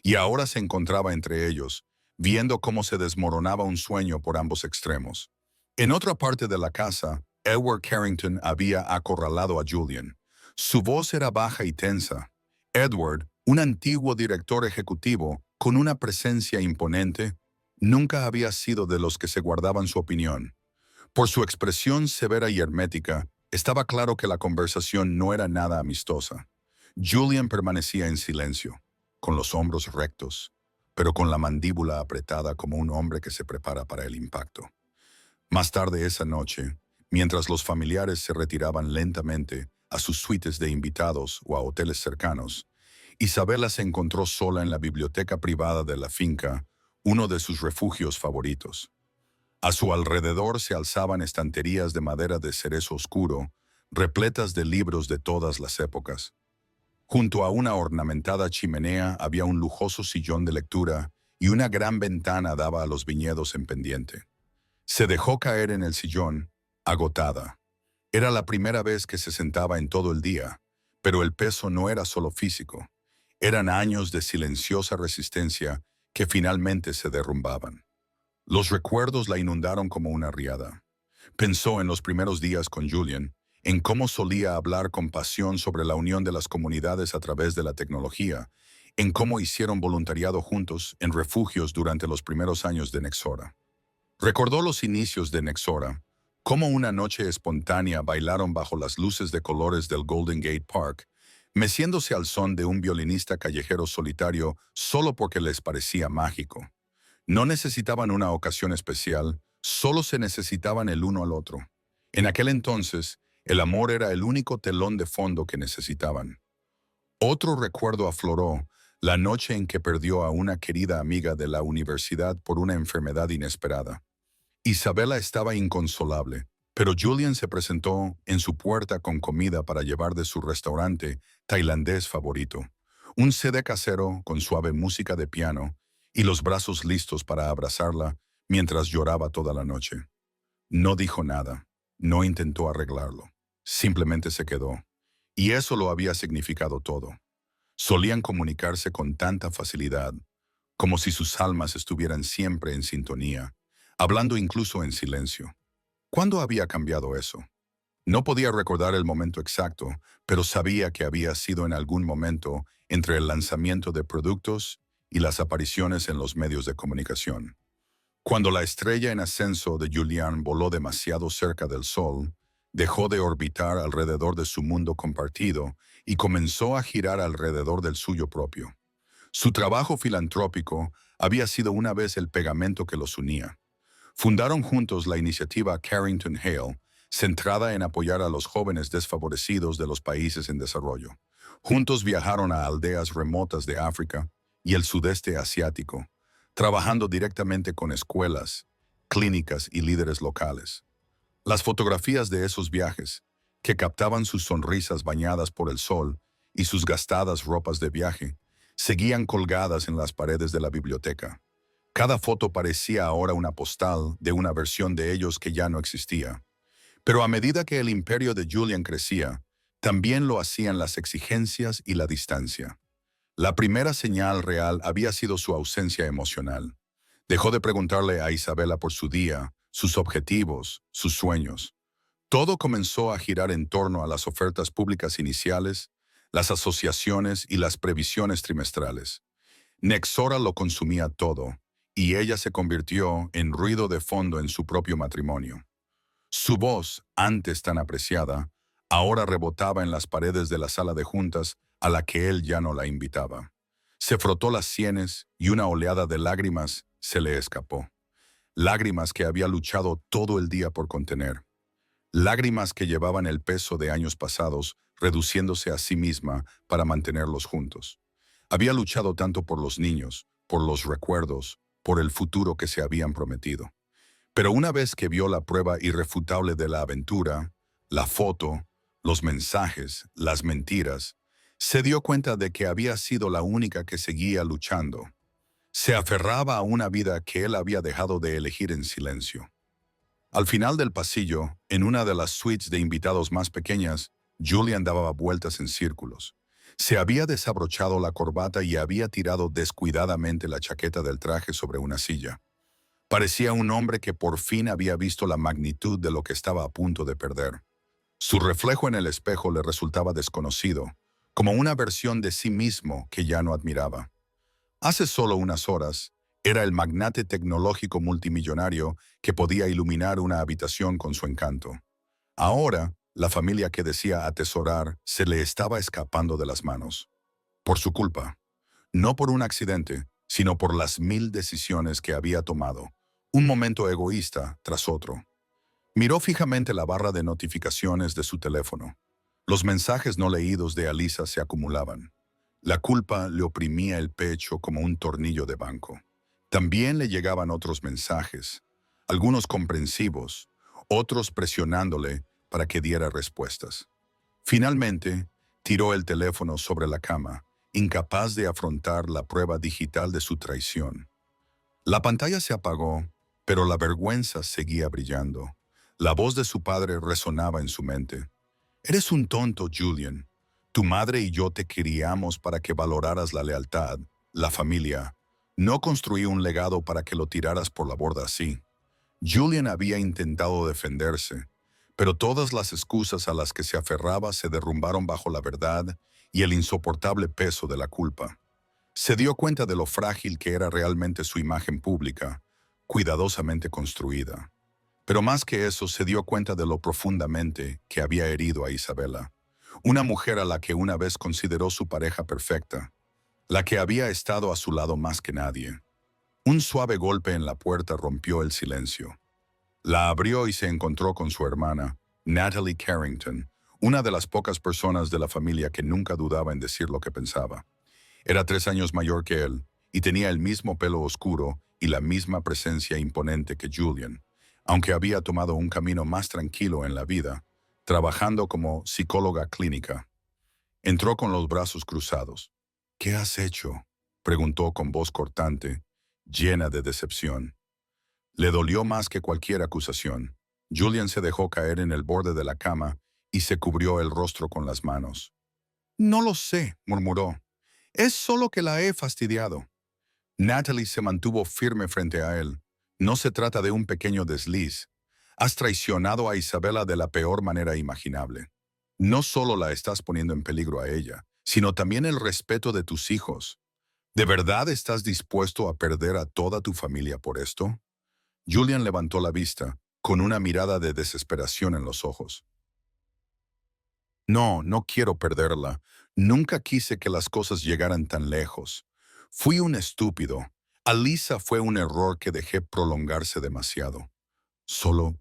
Y ahora se encontraba entre ellos, viendo cómo se desmoronaba un sueño por ambos extremos. En otra parte de la casa, Edward Carrington había acorralado a Julian. Su voz era baja y tensa. Edward, un antiguo director ejecutivo con una presencia imponente, nunca había sido de los que se guardaban su opinión. Por su expresión severa y hermética, estaba claro que la conversación no era nada amistosa. Julian permanecía en silencio, con los hombros rectos, pero con la mandíbula apretada como un hombre que se prepara para el impacto. Más tarde esa noche, mientras los familiares se retiraban lentamente a sus suites de invitados o a hoteles cercanos, Isabela se encontró sola en la biblioteca privada de la finca, uno de sus refugios favoritos. A su alrededor se alzaban estanterías de madera de cerezo oscuro, repletas de libros de todas las épocas. Junto a una ornamentada chimenea había un lujoso sillón de lectura y una gran ventana daba a los viñedos en pendiente. Se dejó caer en el sillón, agotada. Era la primera vez que se sentaba en todo el día, pero el peso no era solo físico. Eran años de silenciosa resistencia que finalmente se derrumbaban. Los recuerdos la inundaron como una riada. Pensó en los primeros días con Julian, en cómo solía hablar con pasión sobre la unión de las comunidades a través de la tecnología, en cómo hicieron voluntariado juntos en refugios durante los primeros años de Nexora. Recordó los inicios de Nexora, cómo una noche espontánea bailaron bajo las luces de colores del Golden Gate Park, meciéndose al son de un violinista callejero solitario solo porque les parecía mágico. No necesitaban una ocasión especial, solo se necesitaban el uno al otro. En aquel entonces, el amor era el único telón de fondo que necesitaban. Otro recuerdo afloró, la noche en que perdió a una querida amiga de la universidad por una enfermedad inesperada. Isabela estaba inconsolable, pero Julian se presentó en su puerta con comida para llevar de su restaurante tailandés favorito, un CD casero con suave música de piano y los brazos listos para abrazarla mientras lloraba toda la noche. No dijo nada, no intentó arreglarlo, simplemente se quedó. Y eso lo había significado todo. Solían comunicarse con tanta facilidad, como si sus almas estuvieran siempre en sintonía, hablando incluso en silencio. ¿Cuándo había cambiado eso? No podía recordar el momento exacto, pero sabía que había sido en algún momento entre el lanzamiento de productos y las apariciones en los medios de comunicación. Cuando la estrella en ascenso de Julian voló demasiado cerca del Sol, dejó de orbitar alrededor de su mundo compartido y comenzó a girar alrededor del suyo propio. Su trabajo filantrópico había sido una vez el pegamento que los unía. Fundaron juntos la iniciativa Carrington Hale, centrada en apoyar a los jóvenes desfavorecidos de los países en desarrollo. Juntos viajaron a aldeas remotas de África y el sudeste asiático, trabajando directamente con escuelas, clínicas y líderes locales. Las fotografías de esos viajes, que captaban sus sonrisas bañadas por el sol y sus gastadas ropas de viaje, seguían colgadas en las paredes de la biblioteca. Cada foto parecía ahora una postal de una versión de ellos que ya no existía. Pero a medida que el imperio de Julian crecía, también lo hacían las exigencias y la distancia. La primera señal real había sido su ausencia emocional. Dejó de preguntarle a Isabela por su día, sus objetivos, sus sueños. Todo comenzó a girar en torno a las ofertas públicas iniciales, las asociaciones y las previsiones trimestrales. Nexora lo consumía todo, y ella se convirtió en ruido de fondo en su propio matrimonio. Su voz, antes tan apreciada, ahora rebotaba en las paredes de la sala de juntas a la que él ya no la invitaba. Se frotó las sienes y una oleada de lágrimas se le escapó. Lágrimas que había luchado todo el día por contener. Lágrimas que llevaban el peso de años pasados, reduciéndose a sí misma para mantenerlos juntos. Había luchado tanto por los niños, por los recuerdos, por el futuro que se habían prometido. Pero una vez que vio la prueba irrefutable de la aventura, la foto, los mensajes, las mentiras, se dio cuenta de que había sido la única que seguía luchando. Se aferraba a una vida que él había dejado de elegir en silencio. Al final del pasillo, en una de las suites de invitados más pequeñas, Julian daba vueltas en círculos. Se había desabrochado la corbata y había tirado descuidadamente la chaqueta del traje sobre una silla. Parecía un hombre que por fin había visto la magnitud de lo que estaba a punto de perder. Su reflejo en el espejo le resultaba desconocido, como una versión de sí mismo que ya no admiraba. Hace solo unas horas, era el magnate tecnológico multimillonario que podía iluminar una habitación con su encanto. Ahora, la familia que decía atesorar se le estaba escapando de las manos. Por su culpa. No por un accidente, sino por las 1000 decisiones que había tomado, un momento egoísta tras otro. Miró fijamente la barra de notificaciones de su teléfono. Los mensajes no leídos de Alisa se acumulaban. La culpa le oprimía el pecho como un tornillo de banco. También le llegaban otros mensajes, algunos comprensivos, otros presionándole para que diera respuestas. Finalmente, tiró el teléfono sobre la cama, incapaz de afrontar la prueba digital de su traición. La pantalla se apagó, pero la vergüenza seguía brillando. La voz de su padre resonaba en su mente. «Eres un tonto, Julian. Tu madre y yo te criamos para que valoraras la lealtad, la familia. No construí un legado para que lo tiraras por la borda así». Julian había intentado defenderse, pero todas las excusas a las que se aferraba se derrumbaron bajo la verdad y el insoportable peso de la culpa. Se dio cuenta de lo frágil que era realmente su imagen pública, cuidadosamente construida. Pero más que eso, se dio cuenta de lo profundamente que había herido a Isabela, una mujer a la que una vez consideró su pareja perfecta, la que había estado a su lado más que nadie. Un suave golpe en la puerta rompió el silencio. La abrió y se encontró con su hermana, Natalie Carrington, una de las pocas personas de la familia que nunca dudaba en decir lo que pensaba. Era 3 años mayor que él y tenía el mismo pelo oscuro y la misma presencia imponente que Julian, aunque había tomado un camino más tranquilo en la vida, trabajando como psicóloga clínica. Entró con los brazos cruzados. «¿Qué has hecho?», preguntó con voz cortante, llena de decepción. Le dolió más que cualquier acusación. Julian se dejó caer en el borde de la cama y se cubrió el rostro con las manos. No lo sé, murmuró. Es solo que la he fastidiado. Natalie se mantuvo firme frente a él. No se trata de un pequeño desliz. Has traicionado a Isabela de la peor manera imaginable. No solo la estás poniendo en peligro a ella, sino también el respeto de tus hijos. ¿De verdad estás dispuesto a perder a toda tu familia por esto? Julian levantó la vista, con una mirada de desesperación en los ojos. No, no quiero perderla. Nunca quise que las cosas llegaran tan lejos. Fui un estúpido. Alisa fue un error que dejé prolongarse demasiado. Solo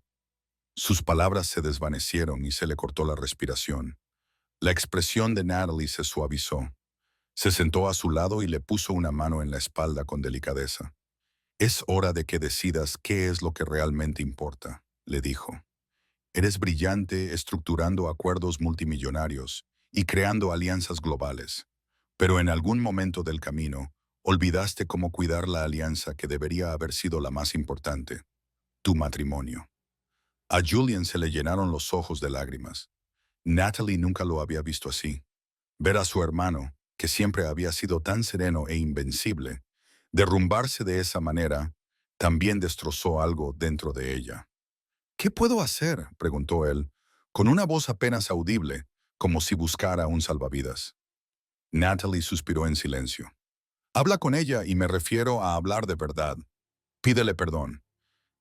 sus palabras se desvanecieron y se le cortó la respiración. La expresión de Natalie se suavizó. Se sentó a su lado y le puso una mano en la espalda con delicadeza. Es hora de que decidas qué es lo que realmente importa, le dijo. Eres brillante estructurando acuerdos multimillonarios y creando alianzas globales. Pero en algún momento del camino, olvidaste cómo cuidar la alianza que debería haber sido la más importante, tu matrimonio. A Julian se le llenaron los ojos de lágrimas. Natalie nunca lo había visto así. Ver a su hermano, que siempre había sido tan sereno e invencible, derrumbarse de esa manera, también destrozó algo dentro de ella. ¿Qué puedo hacer?, preguntó él, con una voz apenas audible, como si buscara un salvavidas. Natalie suspiró en silencio. Habla con ella y me refiero a hablar de verdad. Pídele perdón.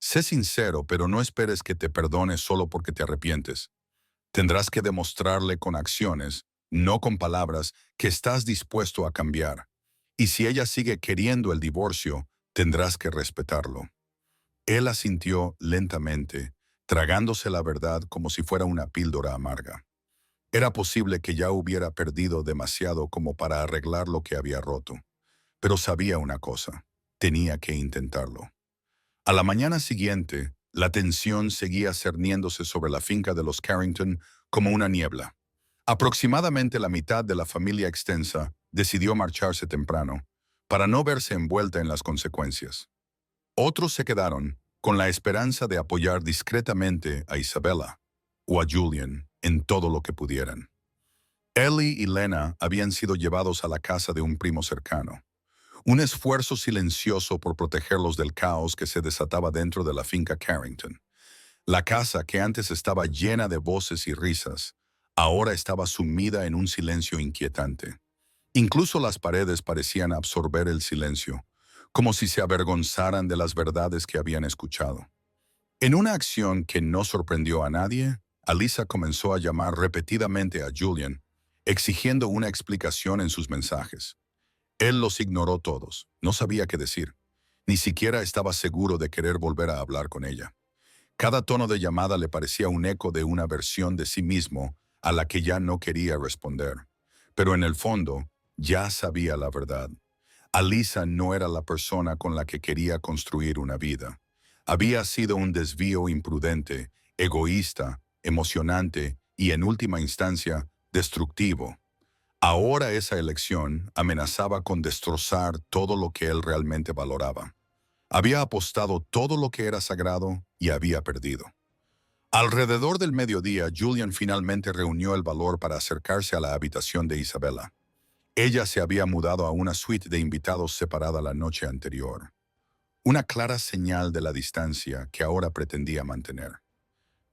Sé sincero, pero no esperes que te perdone solo porque te arrepientes. Tendrás que demostrarle con acciones, no con palabras, que estás dispuesto a cambiar. Y si ella sigue queriendo el divorcio, tendrás que respetarlo. Él asintió lentamente, tragándose la verdad como si fuera una píldora amarga. Era posible que ya hubiera perdido demasiado como para arreglar lo que había roto. Pero sabía una cosa, tenía que intentarlo. A la mañana siguiente, la tensión seguía cerniéndose sobre la finca de los Carrington como una niebla. Aproximadamente la mitad de la familia extensa decidió marcharse temprano, para no verse envuelta en las consecuencias. Otros se quedaron, con la esperanza de apoyar discretamente a Isabella o a Julian en todo lo que pudieran. Ellie y Lena habían sido llevados a la casa de un primo cercano. Un esfuerzo silencioso por protegerlos del caos que se desataba dentro de la finca Carrington. La casa, que antes estaba llena de voces y risas, ahora estaba sumida en un silencio inquietante. Incluso las paredes parecían absorber el silencio, como si se avergonzaran de las verdades que habían escuchado. En una acción que no sorprendió a nadie, Alisa comenzó a llamar repetidamente a Julian, exigiendo una explicación en sus mensajes. Él los ignoró todos, no sabía qué decir. Ni siquiera estaba seguro de querer volver a hablar con ella. Cada tono de llamada le parecía un eco de una versión de sí mismo a la que ya no quería responder. Pero en el fondo, ya sabía la verdad. Alisa no era la persona con la que quería construir una vida. Había sido un desvío imprudente, egoísta, emocionante y, en última instancia, destructivo. Ahora esa elección amenazaba con destrozar todo lo que él realmente valoraba. Había apostado todo lo que era sagrado y había perdido. Alrededor del mediodía, Julian finalmente reunió el valor para acercarse a la habitación de Isabella. Ella se había mudado a una suite de invitados separada la noche anterior. Una clara señal de la distancia que ahora pretendía mantener.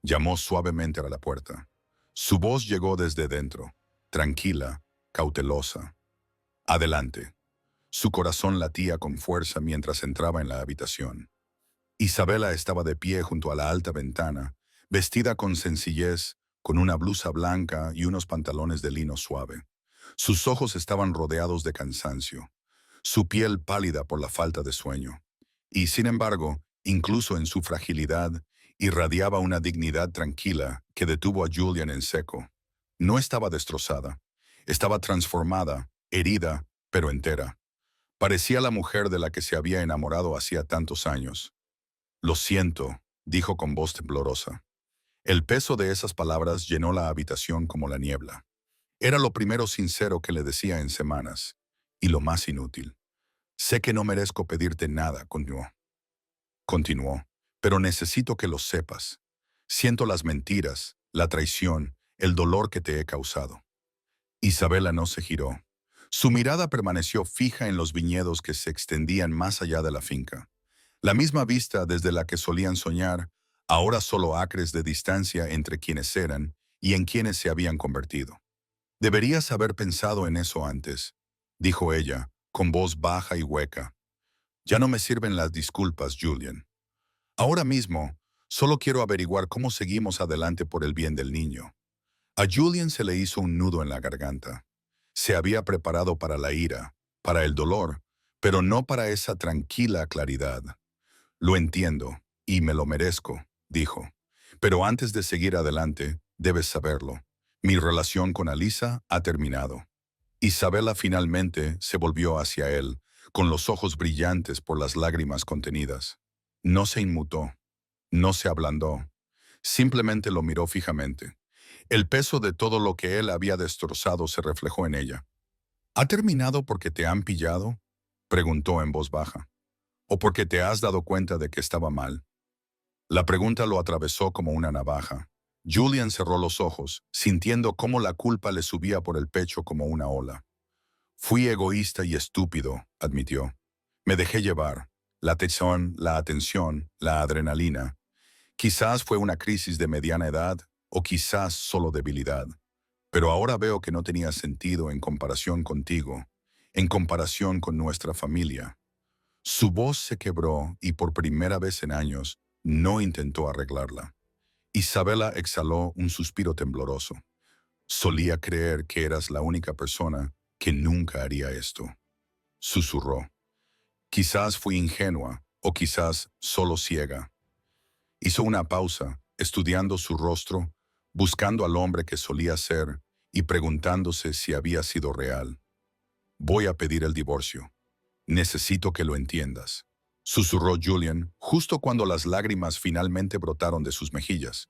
Llamó suavemente a la puerta. Su voz llegó desde dentro, tranquila, cautelosa. Adelante. Su corazón latía con fuerza mientras entraba en la habitación. Isabella estaba de pie junto a la alta ventana, vestida con sencillez, con una blusa blanca y unos pantalones de lino suave. Sus ojos estaban rodeados de cansancio, su piel pálida por la falta de sueño. Y, sin embargo, incluso en su fragilidad, irradiaba una dignidad tranquila que detuvo a Julian en seco. No estaba destrozada, estaba transformada, herida, pero entera. Parecía la mujer de la que se había enamorado hacía tantos años. Lo siento, dijo con voz temblorosa. El peso de esas palabras llenó la habitación como la niebla. Era lo primero sincero que le decía en semanas, y lo más inútil. Sé que no merezco pedirte nada, continuó. continuó, pero necesito que lo sepas. Siento las mentiras, la traición, el dolor que te he causado. Isabela no se giró. Su mirada permaneció fija en los viñedos que se extendían más allá de la finca. La misma vista desde la que solían soñar, ahora solo acres de distancia entre quienes eran y en quienes se habían convertido. Deberías haber pensado en eso antes, dijo ella, con voz baja y hueca. Ya no me sirven las disculpas, Julian. Ahora mismo, solo quiero averiguar cómo seguimos adelante por el bien del niño. A Julian se le hizo un nudo en la garganta. Se había preparado para la ira, para el dolor, pero no para esa tranquila claridad. Lo entiendo, y me lo merezco, dijo. Pero antes de seguir adelante, debes saberlo. Mi relación con Alisa ha terminado. Isabela finalmente se volvió hacia él, con los ojos brillantes por las lágrimas contenidas. No se inmutó, no se ablandó, simplemente lo miró fijamente. El peso de todo lo que él había destrozado se reflejó en ella. ¿Ha terminado porque te han pillado?, preguntó en voz baja. ¿O porque te has dado cuenta de que estaba mal? La pregunta lo atravesó como una navaja. Julian cerró los ojos, sintiendo cómo la culpa le subía por el pecho como una ola. Fui egoísta y estúpido, admitió. Me dejé llevar. La tesón, la atención, la adrenalina. Quizás fue una crisis de mediana edad, o quizás solo debilidad. Pero ahora veo que no tenía sentido en comparación contigo, en comparación con nuestra familia. Su voz se quebró y por primera vez en años no intentó arreglarla. Isabela exhaló un suspiro tembloroso. Solía creer que eras la única persona que nunca haría esto. Susurró. Quizás fui ingenua, o quizás solo ciega. Hizo una pausa, estudiando su rostro, buscando al hombre que solía ser y preguntándose si había sido real. Voy a pedir el divorcio. Necesito que lo entiendas, susurró Julian justo cuando las lágrimas finalmente brotaron de sus mejillas.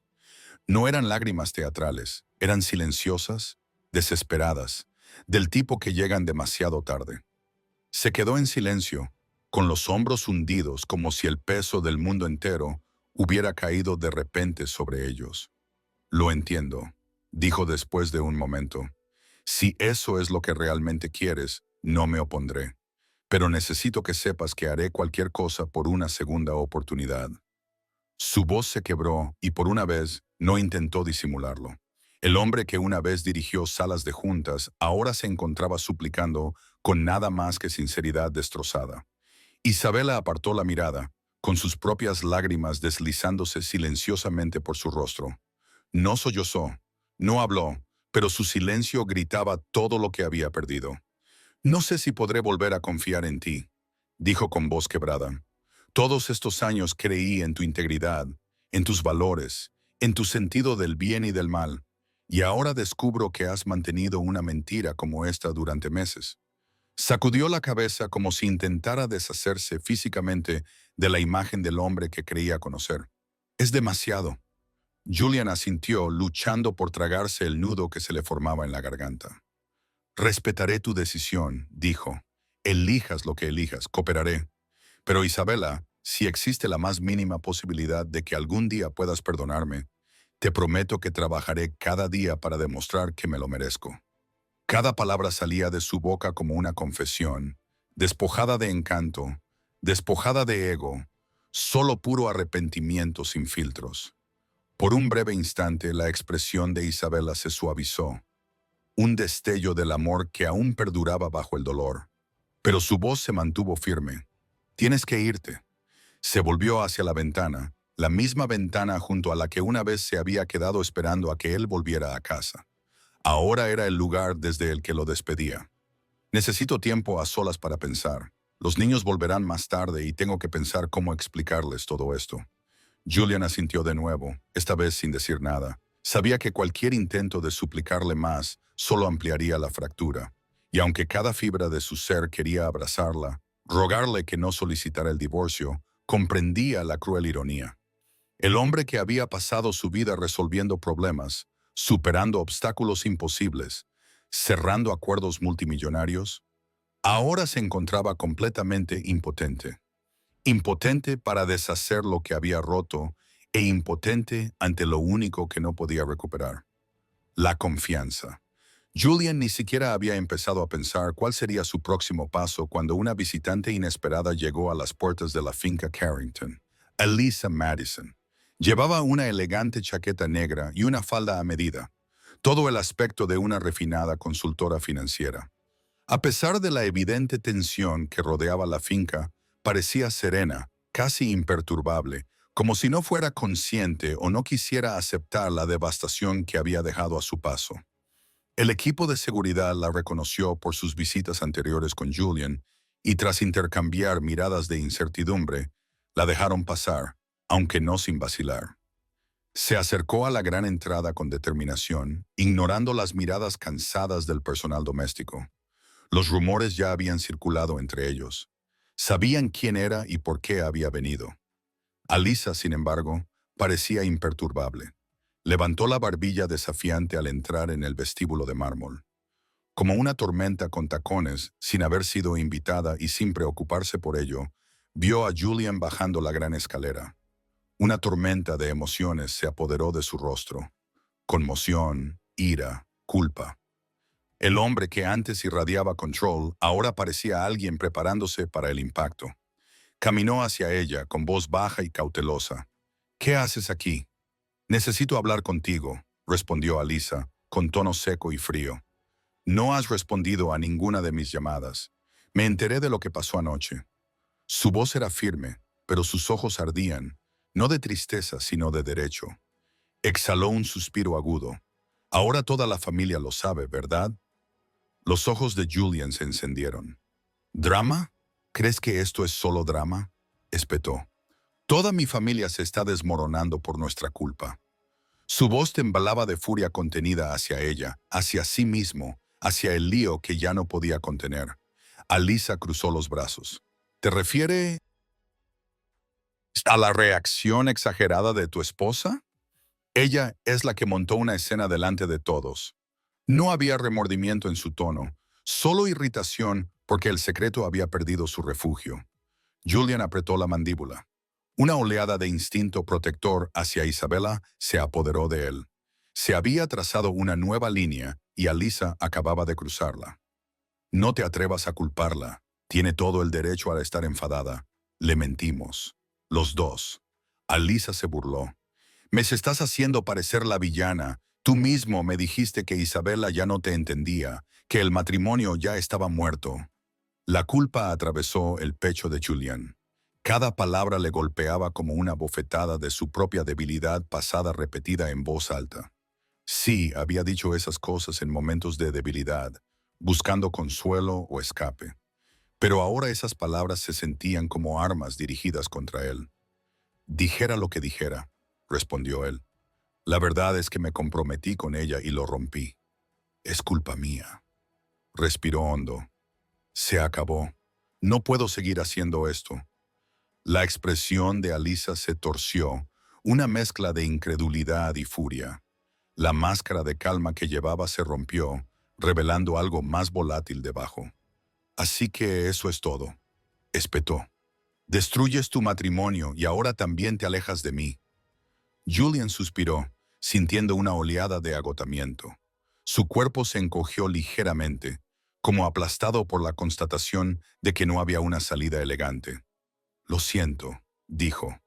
No eran lágrimas teatrales, eran silenciosas, desesperadas, del tipo que llegan demasiado tarde. Se quedó en silencio, con los hombros hundidos como si el peso del mundo entero hubiera caído de repente sobre ellos. Lo entiendo, dijo después de un momento. Si eso es lo que realmente quieres, no me opondré. Pero necesito que sepas que haré cualquier cosa por una segunda oportunidad. Su voz se quebró y por una vez no intentó disimularlo. El hombre que una vez dirigió salas de juntas ahora se encontraba suplicando con nada más que sinceridad destrozada. Isabela apartó la mirada, con sus propias lágrimas deslizándose silenciosamente por su rostro. No sollozó, no habló, pero su silencio gritaba todo lo que había perdido. No sé si podré volver a confiar en ti, dijo con voz quebrada. Todos estos años creí en tu integridad, en tus valores, en tu sentido del bien y del mal, y ahora descubro que has mantenido una mentira como esta durante meses. Sacudió la cabeza como si intentara deshacerse físicamente de la imagen del hombre que creía conocer. Es demasiado. Julian asintió, luchando por tragarse el nudo que se le formaba en la garganta. Respetaré tu decisión, dijo. Elijas lo que elijas, cooperaré. Pero Isabela, si existe la más mínima posibilidad de que algún día puedas perdonarme, te prometo que trabajaré cada día para demostrar que me lo merezco. Cada palabra salía de su boca como una confesión, despojada de encanto, despojada de ego, solo puro arrepentimiento sin filtros. Por un breve instante la expresión de Isabela se suavizó, un destello del amor que aún perduraba bajo el dolor. Pero su voz se mantuvo firme. Tienes que irte. Se volvió hacia la misma ventana junto a la que una vez se había quedado esperando a que él volviera a casa. Ahora era el lugar desde el que lo despedía. Necesito tiempo a solas para pensar. Los niños volverán más tarde y tengo que pensar cómo explicarles todo esto. Julian asintió de nuevo, esta vez sin decir nada. Sabía que cualquier intento de suplicarle más solo ampliaría la fractura. Y aunque cada fibra de su ser quería abrazarla, rogarle que no solicitara el divorcio, comprendía la cruel ironía. El hombre que había pasado su vida resolviendo problemas, superando obstáculos imposibles, cerrando acuerdos multimillonarios, ahora se encontraba completamente impotente. impotente para deshacer lo que había roto e impotente ante lo único que no podía recuperar: la confianza. Julian ni siquiera había empezado a pensar cuál sería su próximo paso cuando una visitante inesperada llegó a las puertas de la finca Carrington. Elisa Madison. Llevaba una elegante chaqueta negra y una falda a medida, todo el aspecto de una refinada consultora financiera. A pesar de la evidente tensión que rodeaba la finca, parecía serena, casi imperturbable, como si no fuera consciente o no quisiera aceptar la devastación que había dejado a su paso. El equipo de seguridad la reconoció por sus visitas anteriores con Julian y tras intercambiar miradas de incertidumbre, la dejaron pasar, aunque no sin vacilar. Se acercó a la gran entrada con determinación, ignorando las miradas cansadas del personal doméstico. Los rumores ya habían circulado entre ellos. Sabían quién era y por qué había venido. Alisa, sin embargo, parecía imperturbable. Levantó la barbilla desafiante al entrar en el vestíbulo de mármol. Como una tormenta con tacones, sin haber sido invitada y sin preocuparse por ello, vio a Julian bajando la gran escalera. Una tormenta de emociones se apoderó de su rostro. Conmoción, ira, culpa. El hombre que antes irradiaba control ahora parecía alguien preparándose para el impacto. Caminó hacia ella con voz baja y cautelosa. «¿Qué haces aquí?» «Necesito hablar contigo», respondió Alisa, con tono seco y frío. «No has respondido a ninguna de mis llamadas. Me enteré de lo que pasó anoche». Su voz era firme, pero sus ojos ardían, no de tristeza, sino de derecho. Exhaló un suspiro agudo. «Ahora toda la familia lo sabe, ¿verdad?» Los ojos de Julian se encendieron. «¿Drama? ¿Crees que esto es solo drama?», espetó. «Toda mi familia se está desmoronando por nuestra culpa». Su voz temblaba de furia contenida hacia ella, hacia sí mismo, hacia el lío que ya no podía contener. Alisa cruzó los brazos. «¿Te refieres a la reacción exagerada de tu esposa?» Ella es la que montó una escena delante de todos. No había remordimiento en su tono, solo irritación porque el secreto había perdido su refugio. Julian apretó la mandíbula. Una oleada de instinto protector hacia Isabella se apoderó de él. Se había trazado una nueva línea y Alisa acababa de cruzarla. «No te atrevas a culparla. Tiene todo el derecho a estar enfadada. Le mentimos. Los dos». Alisa se burló. «Me estás haciendo parecer la villana. Tú mismo me dijiste que Isabella ya no te entendía, que el matrimonio ya estaba muerto». La culpa atravesó el pecho de Julian. Cada palabra le golpeaba como una bofetada de su propia debilidad pasada repetida en voz alta. Sí, había dicho esas cosas en momentos de debilidad, buscando consuelo o escape. Pero ahora esas palabras se sentían como armas dirigidas contra él. «Dijera lo que dijera», respondió él. «La verdad es que me comprometí con ella y lo rompí. Es culpa mía». Respiró hondo. «Se acabó. No puedo seguir haciendo esto». La expresión de Alisa se torció, una mezcla de incredulidad y furia. La máscara de calma que llevaba se rompió, revelando algo más volátil debajo. «Así que eso es todo», espetó. «Destruyes tu matrimonio y ahora también te alejas de mí». Julian suspiró, sintiendo una oleada de agotamiento. Su cuerpo se encogió ligeramente, como aplastado por la constatación de que no había una salida elegante. «Lo siento», dijo.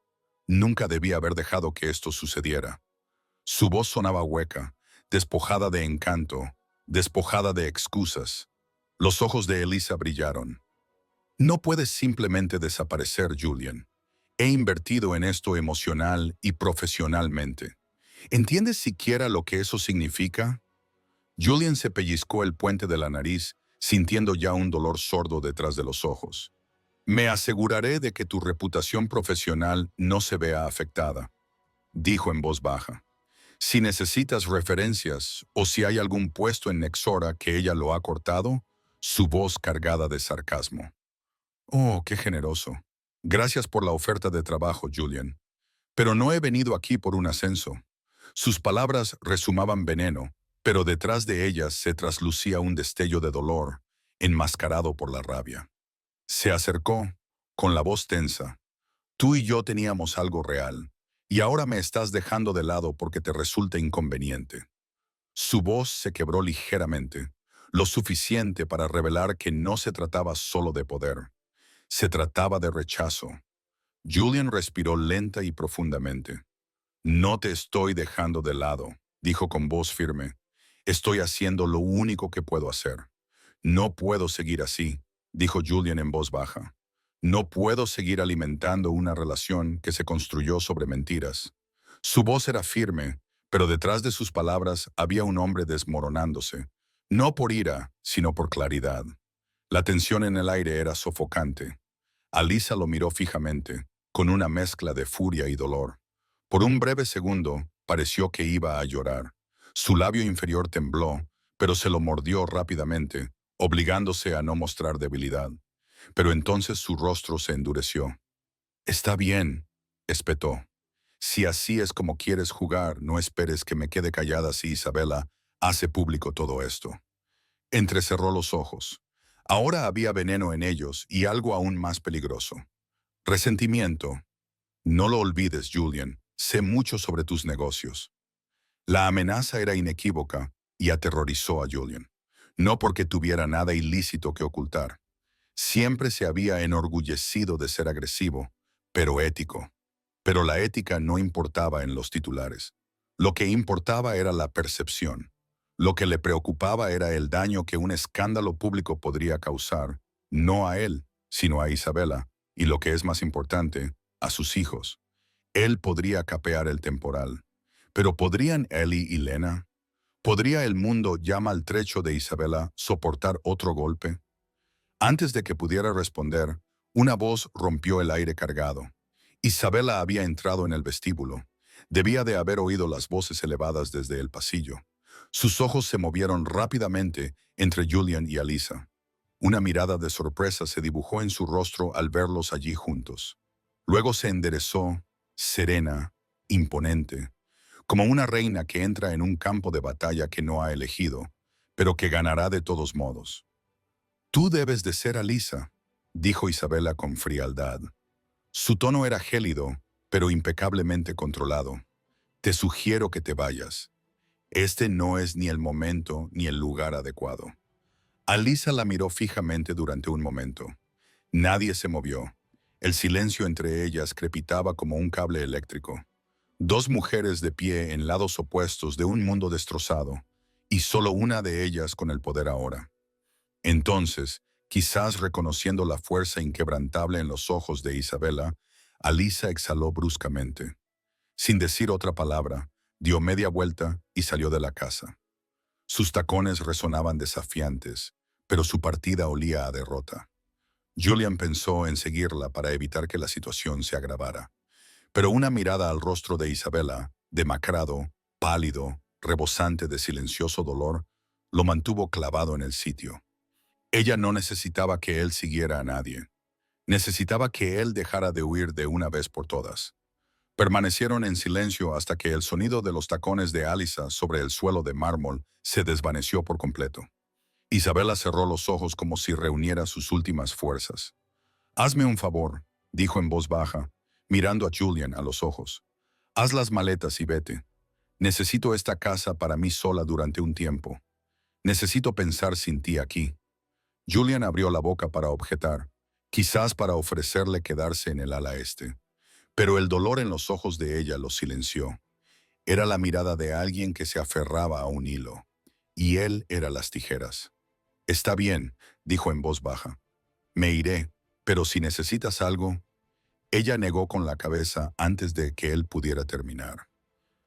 «Nunca debí haber dejado que esto sucediera». Su voz sonaba hueca, despojada de encanto, despojada de excusas. Los ojos de Elisa brillaron. «No puedes simplemente desaparecer, Julian. He invertido en esto emocional y profesionalmente. ¿Entiendes siquiera lo que eso significa?» Julian se pellizcó el puente de la nariz, sintiendo ya un dolor sordo detrás de los ojos. «Me aseguraré de que tu reputación profesional no se vea afectada», dijo en voz baja. «Si necesitas referencias o si hay algún puesto en Nexora que ella lo ha cortado», su voz cargada de sarcasmo. «Oh, qué generoso. Gracias por la oferta de trabajo, Julian. Pero no he venido aquí por un ascenso». Sus palabras rezumaban veneno, pero detrás de ellas se traslucía un destello de dolor, enmascarado por la rabia. Se acercó, con la voz tensa. Tú y yo teníamos algo real, y ahora me estás dejando de lado porque te resulta inconveniente. Su voz se quebró ligeramente, lo suficiente para revelar que no se trataba solo de poder. Se trataba de rechazo. Julian respiró lenta y profundamente. No te estoy dejando de lado, dijo con voz firme. Estoy haciendo lo único que puedo hacer. No puedo seguir así, dijo Julian en voz baja. No puedo seguir alimentando una relación que se construyó sobre mentiras. Su voz era firme, pero detrás de sus palabras había un hombre desmoronándose, no por ira, sino por claridad. La tensión en el aire era sofocante. Alisa lo miró fijamente, con una mezcla de furia y dolor. Por un breve segundo, pareció que iba a llorar. Su labio inferior tembló, pero se lo mordió rápidamente, obligándose a no mostrar debilidad. Pero entonces su rostro se endureció. Está bien, espetó. Si así es como quieres jugar, no esperes que me quede callada si Isabela hace público todo esto. Entrecerró los ojos. Ahora había veneno en ellos y algo aún más peligroso. Resentimiento. No lo olvides, Julian. Sé mucho sobre tus negocios. La amenaza era inequívoca y aterrorizó a Julian. No porque tuviera nada ilícito que ocultar. Siempre se había enorgullecido de ser agresivo, pero ético. Pero la ética no importaba en los titulares. Lo que importaba era la percepción. Lo que le preocupaba era el daño que un escándalo público podría causar, no a él, sino a Isabela, y lo que es más importante, a sus hijos. Él podría capear el temporal. Pero ¿podrían Ellie y Lena? ¿Podría el mundo ya maltrecho de Isabela soportar otro golpe? Antes de que pudiera responder, una voz rompió el aire cargado. Isabela había entrado en el vestíbulo. Debía de haber oído las voces elevadas desde el pasillo. Sus ojos se movieron rápidamente entre Julian y Alisa. Una mirada de sorpresa se dibujó en su rostro al verlos allí juntos. Luego se enderezó, serena, imponente, como una reina que entra en un campo de batalla que no ha elegido, pero que ganará de todos modos. Tú debes de ser Alisa, dijo Isabela con frialdad. Su tono era gélido, pero impecablemente controlado. Te sugiero que te vayas. Este no es ni el momento ni el lugar adecuado. Alisa la miró fijamente durante un momento. Nadie se movió. El silencio entre ellas crepitaba como un cable eléctrico. Dos mujeres de pie en lados opuestos de un mundo destrozado, y solo una de ellas con el poder ahora. Entonces, quizás reconociendo la fuerza inquebrantable en los ojos de Isabela, Alisa exhaló bruscamente. Sin decir otra palabra, dio media vuelta y salió de la casa. Sus tacones resonaban desafiantes, pero su partida olía a derrota. Julian pensó en seguirla para evitar que la situación se agravara. Pero una mirada al rostro de Isabela, demacrado, pálido, rebosante de silencioso dolor, lo mantuvo clavado en el sitio. Ella no necesitaba que él siguiera a nadie. Necesitaba que él dejara de huir de una vez por todas. Permanecieron en silencio hasta que el sonido de los tacones de Alisa sobre el suelo de mármol se desvaneció por completo. Isabela cerró los ojos como si reuniera sus últimas fuerzas. «Hazme un favor», dijo en voz baja, mirando a Julian a los ojos. «Haz las maletas y vete. Necesito esta casa para mí sola durante un tiempo. Necesito pensar sin ti aquí». Julian abrió la boca para objetar, quizás para ofrecerle quedarse en el ala este. Pero el dolor en los ojos de ella lo silenció. Era la mirada de alguien que se aferraba a un hilo, y él era las tijeras. «Está bien», dijo en voz baja. «Me iré, pero si necesitas algo». Ella negó con la cabeza antes de que él pudiera terminar.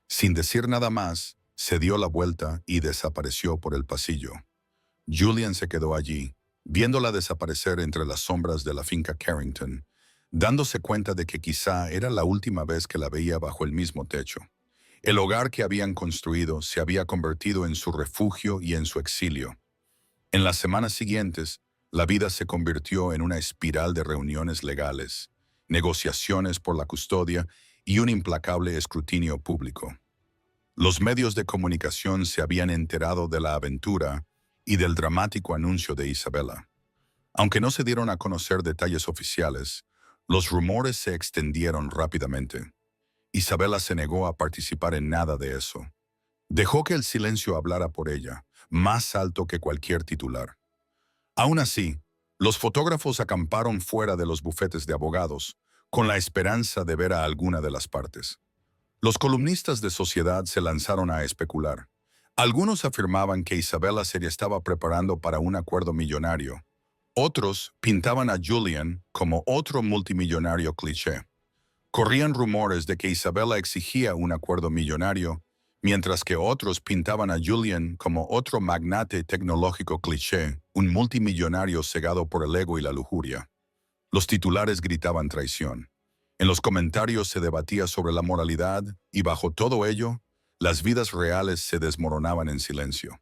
Sin decir nada más, se dio la vuelta y desapareció por el pasillo. Julian se quedó allí, viéndola desaparecer entre las sombras de la finca Carrington, dándose cuenta de que quizá era la última vez que la veía bajo el mismo techo. El hogar que habían construido se había convertido en su refugio y en su exilio. En las semanas siguientes, la vida se convirtió en una espiral de reuniones legales, negociaciones por la custodia y un implacable escrutinio público. Los medios de comunicación se habían enterado de la aventura y del dramático anuncio de Isabela. Aunque no se dieron a conocer detalles oficiales, Los rumores se extendieron rápidamente. Isabela se negó a participar en nada de eso. Dejó que el silencio hablara por ella, más alto que cualquier titular. Aún así, los fotógrafos acamparon fuera de los bufetes de abogados, con la esperanza de ver a alguna de las partes. Los columnistas de Sociedad se lanzaron a especular. Algunos afirmaban que Isabela se estaba preparando para un acuerdo millonario. Otros pintaban a Julian como otro multimillonario cliché. Corrían rumores de que Isabela exigía un acuerdo millonario, mientras que otros pintaban a Julian como otro magnate tecnológico cliché, un multimillonario cegado por el ego y la lujuria. Los titulares gritaban traición. En los comentarios se debatía sobre la moralidad y bajo todo ello, las vidas reales se desmoronaban en silencio.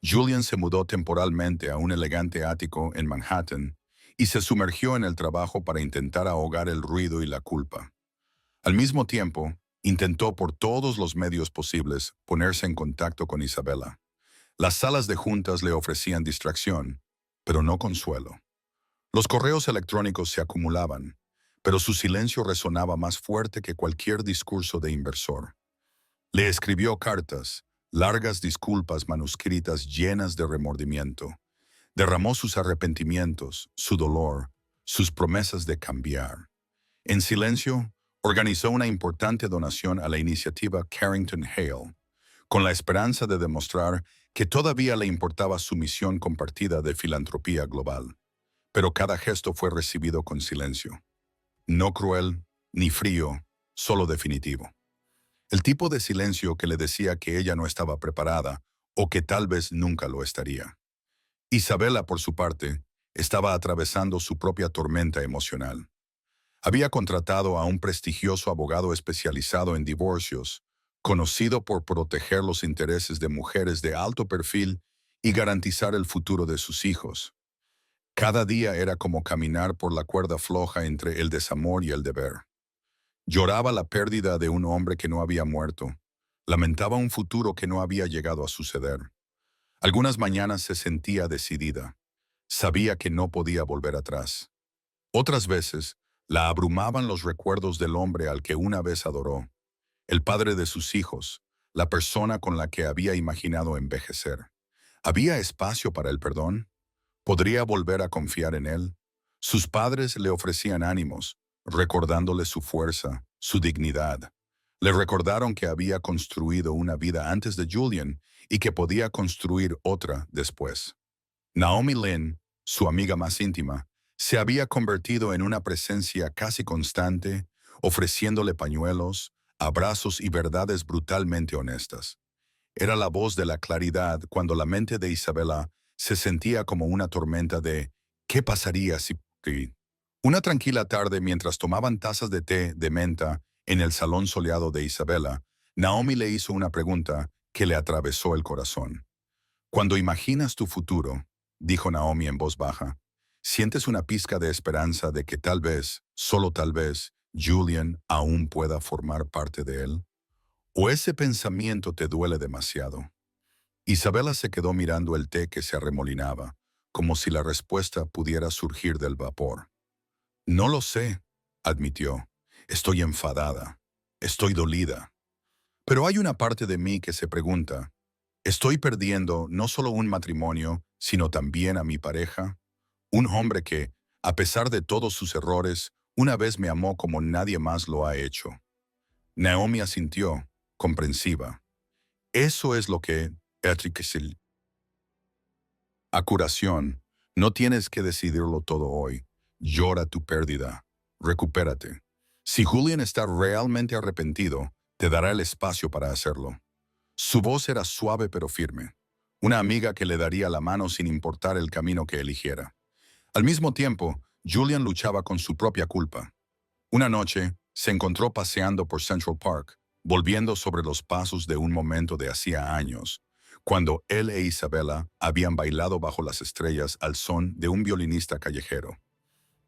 Julian se mudó temporalmente a un elegante ático en Manhattan y se sumergió en el trabajo para intentar ahogar el ruido y la culpa. Al mismo tiempo, intentó por todos los medios posibles ponerse en contacto con Isabela. Las salas de juntas le ofrecían distracción, pero no consuelo. Los correos electrónicos se acumulaban, pero su silencio resonaba más fuerte que cualquier discurso de inversor. Le escribió cartas, largas disculpas manuscritas llenas de remordimiento. Derramó sus arrepentimientos, su dolor, sus promesas de cambiar. En silencio, organizó una importante donación a la iniciativa Carrington Hale, con la esperanza de demostrar que todavía le importaba su misión compartida de filantropía global. Pero cada gesto fue recibido con silencio. No cruel, ni frío, solo definitivo. El tipo de silencio que le decía que ella no estaba preparada o que tal vez nunca lo estaría. Isabela, por su parte, estaba atravesando su propia tormenta emocional. Había contratado a un prestigioso abogado especializado en divorcios, conocido por proteger los intereses de mujeres de alto perfil y garantizar el futuro de sus hijos. Cada día era como caminar por la cuerda floja entre el desamor y el deber. Lloraba la pérdida de un hombre que no había muerto. Lamentaba un futuro que no había llegado a suceder. Algunas mañanas se sentía decidida. Sabía que no podía volver atrás. Otras veces, la abrumaban los recuerdos del hombre al que una vez adoró, el padre de sus hijos, la persona con la que había imaginado envejecer. ¿Había espacio para el perdón? ¿Podría volver a confiar en él? Sus padres le ofrecían ánimos, recordándole su fuerza, su dignidad. Le recordaron que había construido una vida antes de Julian y que podía construir otra después. Naomi Lynn, su amiga más íntima, se había convertido en una presencia casi constante, ofreciéndole pañuelos, abrazos y verdades brutalmente honestas. Era la voz de la claridad cuando la mente de Isabela se sentía como una tormenta de ¿qué pasaría si...? Una tranquila tarde mientras tomaban tazas de té de menta en el salón soleado de Isabela, Naomi le hizo una pregunta que le atravesó el corazón. Cuando imaginas tu futuro, dijo Naomi en voz baja, ¿sientes una pizca de esperanza de que tal vez, solo tal vez, Julian aún pueda formar parte de él? ¿O ese pensamiento te duele demasiado? Isabela se quedó mirando el té que se arremolinaba, como si la respuesta pudiera surgir del vapor. No lo sé, admitió. Estoy enfadada. Estoy dolida. Pero hay una parte de mí que se pregunta, ¿estoy perdiendo no solo un matrimonio, sino también a mi pareja? Un hombre que, a pesar de todos sus errores, una vez me amó como nadie más lo ha hecho. Naomi asintió, comprensiva. Eso es lo que, Etriquesil. A curación, no tienes que decidirlo todo hoy. Llora tu pérdida. Recupérate. Si Julian está realmente arrepentido, te dará el espacio para hacerlo. Su voz era suave pero firme. Una amiga que le daría la mano sin importar el camino que eligiera. Al mismo tiempo, Julian luchaba con su propia culpa. Una noche, se encontró paseando por Central Park, volviendo sobre los pasos de un momento de hacía años, cuando él e Isabela habían bailado bajo las estrellas al son de un violinista callejero.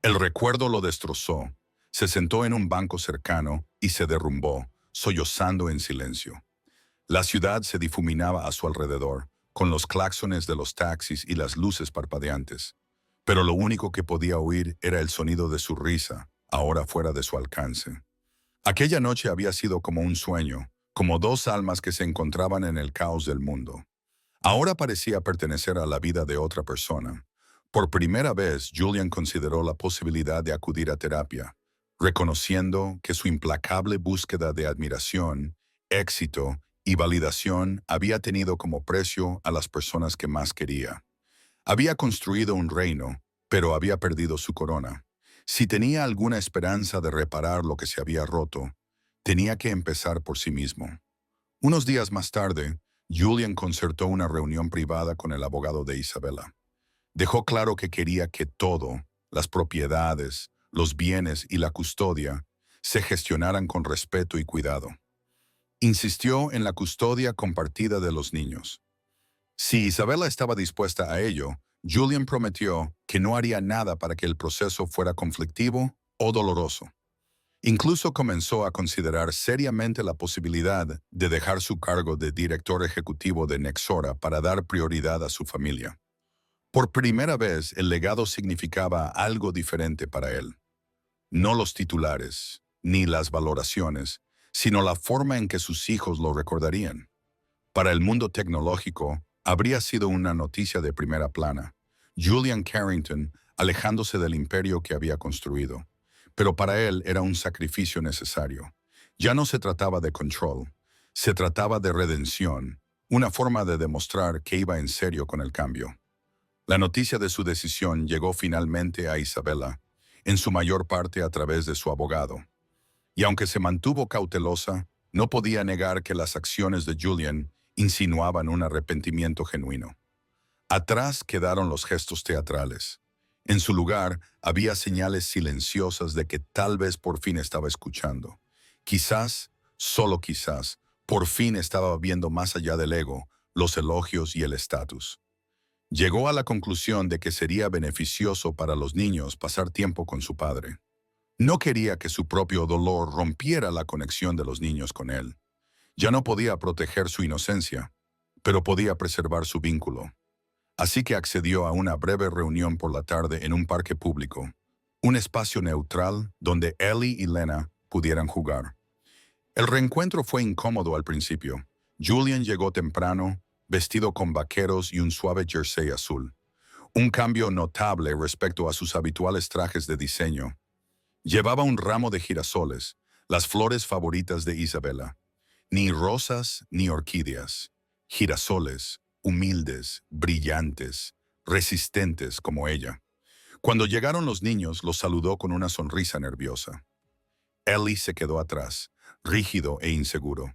El recuerdo lo destrozó. Se sentó en un banco cercano y se derrumbó, sollozando en silencio. La ciudad se difuminaba a su alrededor, con los claxones de los taxis y las luces parpadeantes. Pero lo único que podía oír era el sonido de su risa, ahora fuera de su alcance. Aquella noche había sido como un sueño, como dos almas que se encontraban en el caos del mundo. Ahora parecía pertenecer a la vida de otra persona. Por primera vez, Julian consideró la posibilidad de acudir a terapia, reconociendo que su implacable búsqueda de admiración, éxito y validación había tenido como precio a las personas que más quería. Había construido un reino, pero había perdido su corona. Si tenía alguna esperanza de reparar lo que se había roto, tenía que empezar por sí mismo. Unos días más tarde, Julian concertó una reunión privada con el abogado de Isabella. Dejó claro que quería que todo, las propiedades, los bienes y la custodia, se gestionaran con respeto y cuidado. Insistió en la custodia compartida de los niños. Si Isabella estaba dispuesta a ello, Julian prometió que no haría nada para que el proceso fuera conflictivo o doloroso. Incluso comenzó a considerar seriamente la posibilidad de dejar su cargo de director ejecutivo de Nexora para dar prioridad a su familia. Por primera vez, el legado significaba algo diferente para él. No los titulares, ni las valoraciones, sino la forma en que sus hijos lo recordarían. Para el mundo tecnológico, habría sido una noticia de primera plana. Julian Carrington alejándose del imperio que había construido. Pero para él era un sacrificio necesario. Ya no se trataba de control, se trataba de redención, una forma de demostrar que iba en serio con el cambio. La noticia de su decisión llegó finalmente a Isabella, en su mayor parte a través de su abogado. Y aunque se mantuvo cautelosa, no podía negar que las acciones de Julian insinuaban un arrepentimiento genuino. Atrás quedaron los gestos teatrales. En su lugar había señales silenciosas de que tal vez por fin estaba escuchando. Quizás, solo quizás, por fin estaba viendo más allá del ego, los elogios y el estatus. Llegó a la conclusión de que sería beneficioso para los niños pasar tiempo con su padre. No quería que su propio dolor rompiera la conexión de los niños con él. Ya no podía proteger su inocencia, pero podía preservar su vínculo. Así que accedió a una breve reunión por la tarde en un parque público, un espacio neutral donde Ellie y Lena pudieran jugar. El reencuentro fue incómodo al principio. Julian llegó temprano, vestido con vaqueros y un suave jersey azul. Un cambio notable respecto a sus habituales trajes de diseño. Llevaba un ramo de girasoles, las flores favoritas de Isabella. Ni rosas ni orquídeas. Girasoles, humildes, brillantes, resistentes como ella. Cuando llegaron los niños, los saludó con una sonrisa nerviosa. Ellie se quedó atrás, rígido e inseguro.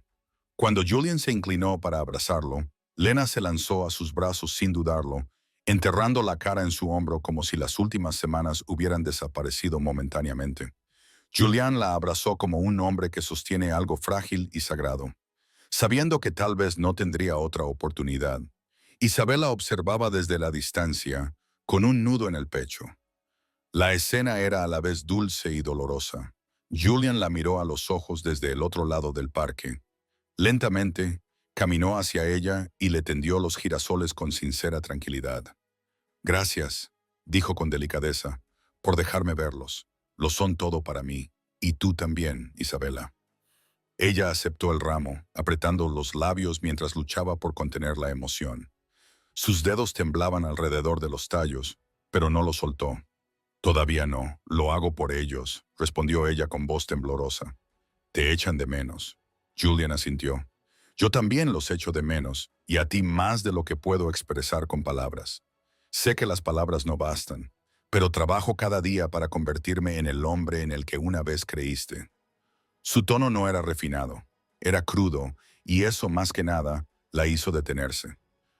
Cuando Julian se inclinó para abrazarlo, Lena se lanzó a sus brazos sin dudarlo, enterrando la cara en su hombro como si las últimas semanas hubieran desaparecido momentáneamente. Julian la abrazó como un hombre que sostiene algo frágil y sagrado, sabiendo que tal vez no tendría otra oportunidad. Isabella observaba desde la distancia, con un nudo en el pecho. La escena era a la vez dulce y dolorosa. Julian la miró a los ojos desde el otro lado del parque. Lentamente, caminó hacia ella y le tendió los girasoles con sincera tranquilidad. «Gracias», dijo con delicadeza, «por dejarme verlos. Lo son todo para mí. Y tú también, Isabella». Ella aceptó el ramo, apretando los labios mientras luchaba por contener la emoción. Sus dedos temblaban alrededor de los tallos, pero no los soltó. «Todavía no, lo hago por ellos», respondió ella con voz temblorosa. «Te echan de menos». Julian asintió. «Yo también los echo de menos, y a ti más de lo que puedo expresar con palabras. Sé que las palabras no bastan, pero trabajo cada día para convertirme en el hombre en el que una vez creíste». Su tono no era refinado, era crudo, y eso más que nada la hizo detenerse.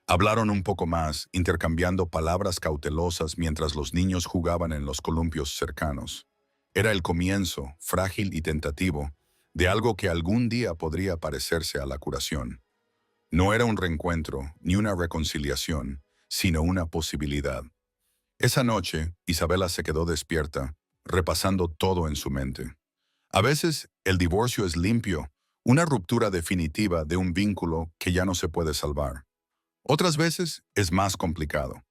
Hablaron un poco más, intercambiando palabras cautelosas mientras los niños jugaban en los columpios cercanos. Era el comienzo, frágil y tentativo, de algo que algún día podría parecerse a la curación. No era un reencuentro ni una reconciliación, sino una posibilidad. Esa noche, Isabella se quedó despierta, repasando todo en su mente. A veces, el divorcio es limpio, una ruptura definitiva de un vínculo que ya no se puede salvar. Otras veces, es más complicado.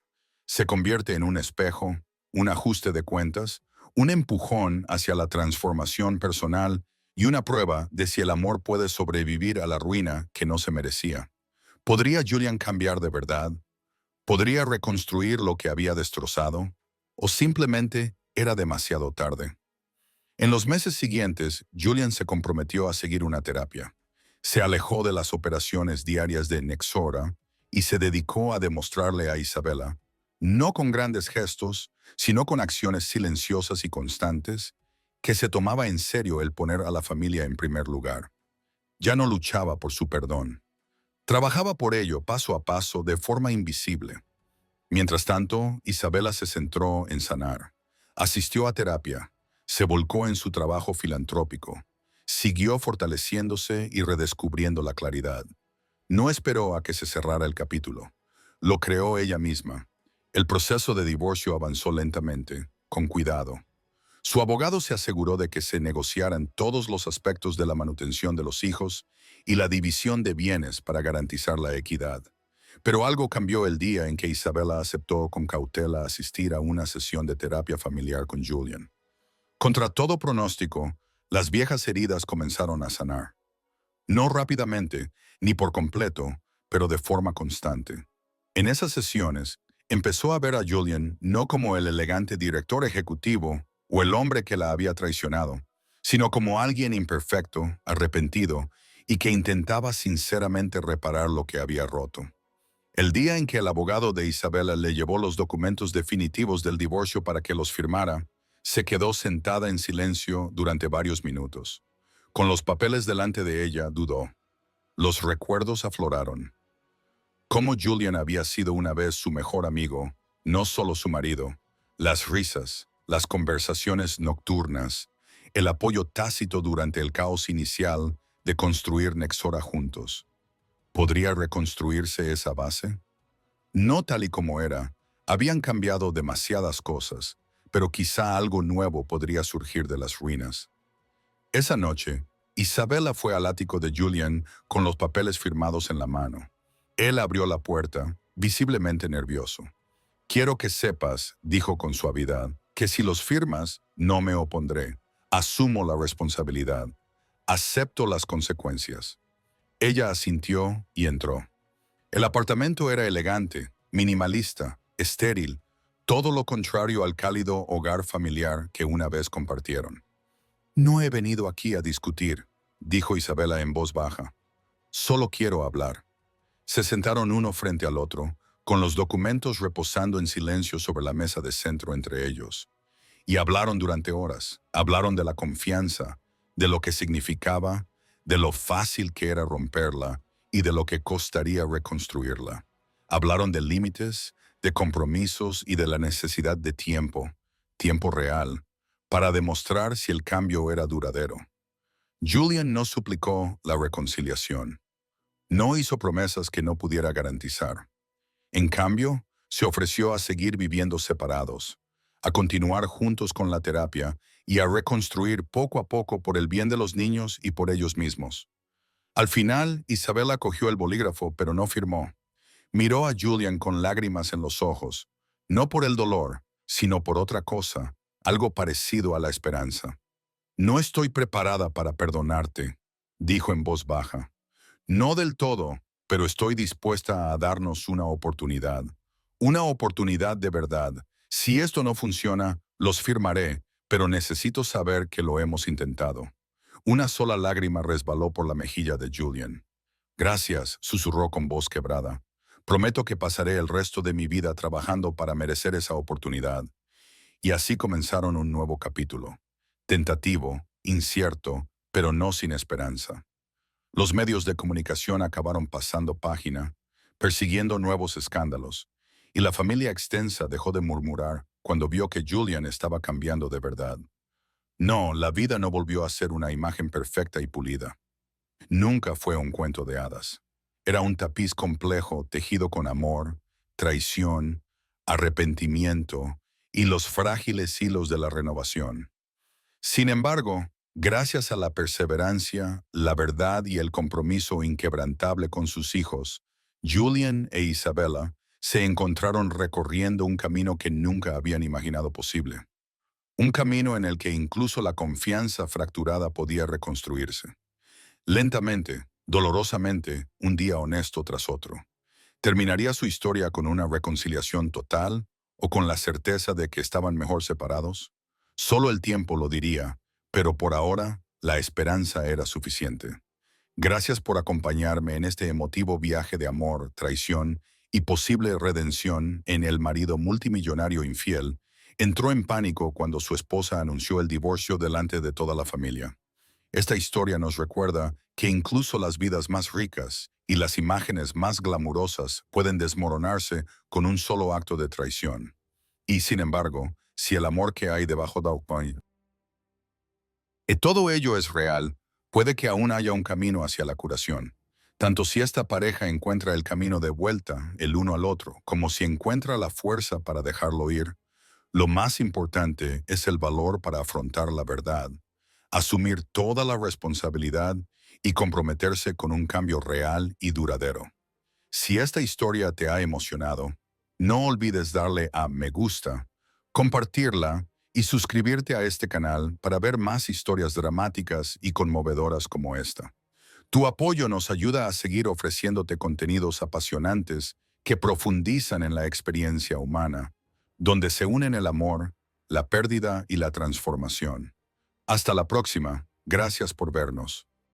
Se convierte en un espejo, un ajuste de cuentas, un empujón hacia la transformación personal y una prueba de si el amor puede sobrevivir a la ruina que no se merecía. ¿Podría Julian cambiar de verdad? ¿Podría reconstruir lo que había destrozado? ¿O simplemente era demasiado tarde? En los meses siguientes, Julian se comprometió a seguir una terapia. Se alejó de las operaciones diarias de Nexora y se dedicó a demostrarle a Isabela, no con grandes gestos, sino con acciones silenciosas y constantes, que se tomaba en serio el poner a la familia en primer lugar. Ya no luchaba por su perdón. Trabajaba por ello paso a paso de forma invisible. Mientras tanto, Isabela se centró en sanar. Asistió a terapia, se volcó en su trabajo filantrópico, siguió fortaleciéndose y redescubriendo la claridad. No esperó a que se cerrara el capítulo. Lo creó ella misma. El proceso de divorcio avanzó lentamente, con cuidado. Su abogado se aseguró de que se negociaran todos los aspectos de la manutención de los hijos y la división de bienes para garantizar la equidad. Pero algo cambió el día en que Isabela aceptó con cautela asistir a una sesión de terapia familiar con Julian. Contra todo pronóstico, las viejas heridas comenzaron a sanar. No rápidamente, ni por completo, pero de forma constante. En esas sesiones, empezó a ver a Julian no como el elegante director ejecutivo o el hombre que la había traicionado, sino como alguien imperfecto, arrepentido y que intentaba sinceramente reparar lo que había roto. El día en que el abogado de Isabela le llevó los documentos definitivos del divorcio para que los firmara, se quedó sentada en silencio durante varios minutos. Con los papeles delante de ella, dudó. Los recuerdos afloraron. Cómo Julian había sido una vez su mejor amigo, no solo su marido. Las risas, las conversaciones nocturnas, el apoyo tácito durante el caos inicial de construir Nexora juntos. ¿Podría reconstruirse esa base? No tal y como era. Habían cambiado demasiadas cosas, pero quizá algo nuevo podría surgir de las ruinas. Esa noche, Isabela fue al ático de Julian con los papeles firmados en la mano. Él abrió la puerta, visiblemente nervioso. «Quiero que sepas», dijo con suavidad, «que si los firmas, no me opondré. Asumo la responsabilidad. Acepto las consecuencias». Ella asintió y entró. El apartamento era elegante, minimalista, estéril, todo lo contrario al cálido hogar familiar que una vez compartieron. «No he venido aquí a discutir», dijo Isabela en voz baja. «Solo quiero hablar». Se sentaron uno frente al otro, con los documentos reposando en silencio sobre la mesa de centro entre ellos. Y hablaron durante horas. Hablaron de la confianza, de lo que significaba, de lo fácil que era romperla y de lo que costaría reconstruirla. Hablaron de límites, de compromisos y de la necesidad de tiempo, tiempo real, para demostrar si el cambio era duradero. Julian no suplicó la reconciliación. No hizo promesas que no pudiera garantizar. En cambio, se ofreció a seguir viviendo separados, a continuar juntos con la terapia y a reconstruir poco a poco por el bien de los niños y por ellos mismos. Al final, Isabela cogió el bolígrafo, pero no firmó. Miró a Julian con lágrimas en los ojos, no por el dolor, sino por otra cosa, algo parecido a la esperanza. «No estoy preparada para perdonarte», dijo en voz baja. «No del todo, pero estoy dispuesta a darnos una oportunidad. Una oportunidad de verdad. Si esto no funciona, los firmaré, pero necesito saber que lo hemos intentado». Una sola lágrima resbaló por la mejilla de Julian. «Gracias», susurró con voz quebrada. «Prometo que pasaré el resto de mi vida trabajando para merecer esa oportunidad». Y así comenzaron un nuevo capítulo. Tentativo, incierto, pero no sin esperanza. Los medios de comunicación acabaron pasando página, persiguiendo nuevos escándalos, y la familia extensa dejó de murmurar cuando vio que Julian estaba cambiando de verdad. No, la vida no volvió a ser una imagen perfecta y pulida. Nunca fue un cuento de hadas. Era un tapiz complejo tejido con amor, traición, arrepentimiento y los frágiles hilos de la renovación. Sin embargo, gracias a la perseverancia, la verdad y el compromiso inquebrantable con sus hijos, Julian e Isabela se encontraron recorriendo un camino que nunca habían imaginado posible. Un camino en el que incluso la confianza fracturada podía reconstruirse. Lentamente, dolorosamente, un día honesto tras otro. ¿Terminaría su historia con una reconciliación total o con la certeza de que estaban mejor separados? Solo el tiempo lo diría, pero por ahora la esperanza era suficiente. Gracias por acompañarme en este emotivo viaje de amor, traición y posible redención en el marido multimillonario infiel. Entró en pánico cuando su esposa anunció el divorcio delante de toda la familia. Esta historia nos recuerda que incluso las vidas más ricas y las imágenes más glamurosas pueden desmoronarse con un solo acto de traición. Y sin embargo, si el amor que hay debajo de todo ello es real, puede que aún haya un camino hacia la curación. Tanto si esta pareja encuentra el camino de vuelta el uno al otro, como si encuentra la fuerza para dejarlo ir, lo más importante es el valor para afrontar la verdad, asumir toda la responsabilidad y comprometerse con un cambio real y duradero. Si esta historia te ha emocionado, no olvides darle a me gusta, compartirla y suscribirte a este canal para ver más historias dramáticas y conmovedoras como esta. Tu apoyo nos ayuda a seguir ofreciéndote contenidos apasionantes que profundizan en la experiencia humana, donde se unen el amor, la pérdida y la transformación. Hasta la próxima. Gracias por vernos.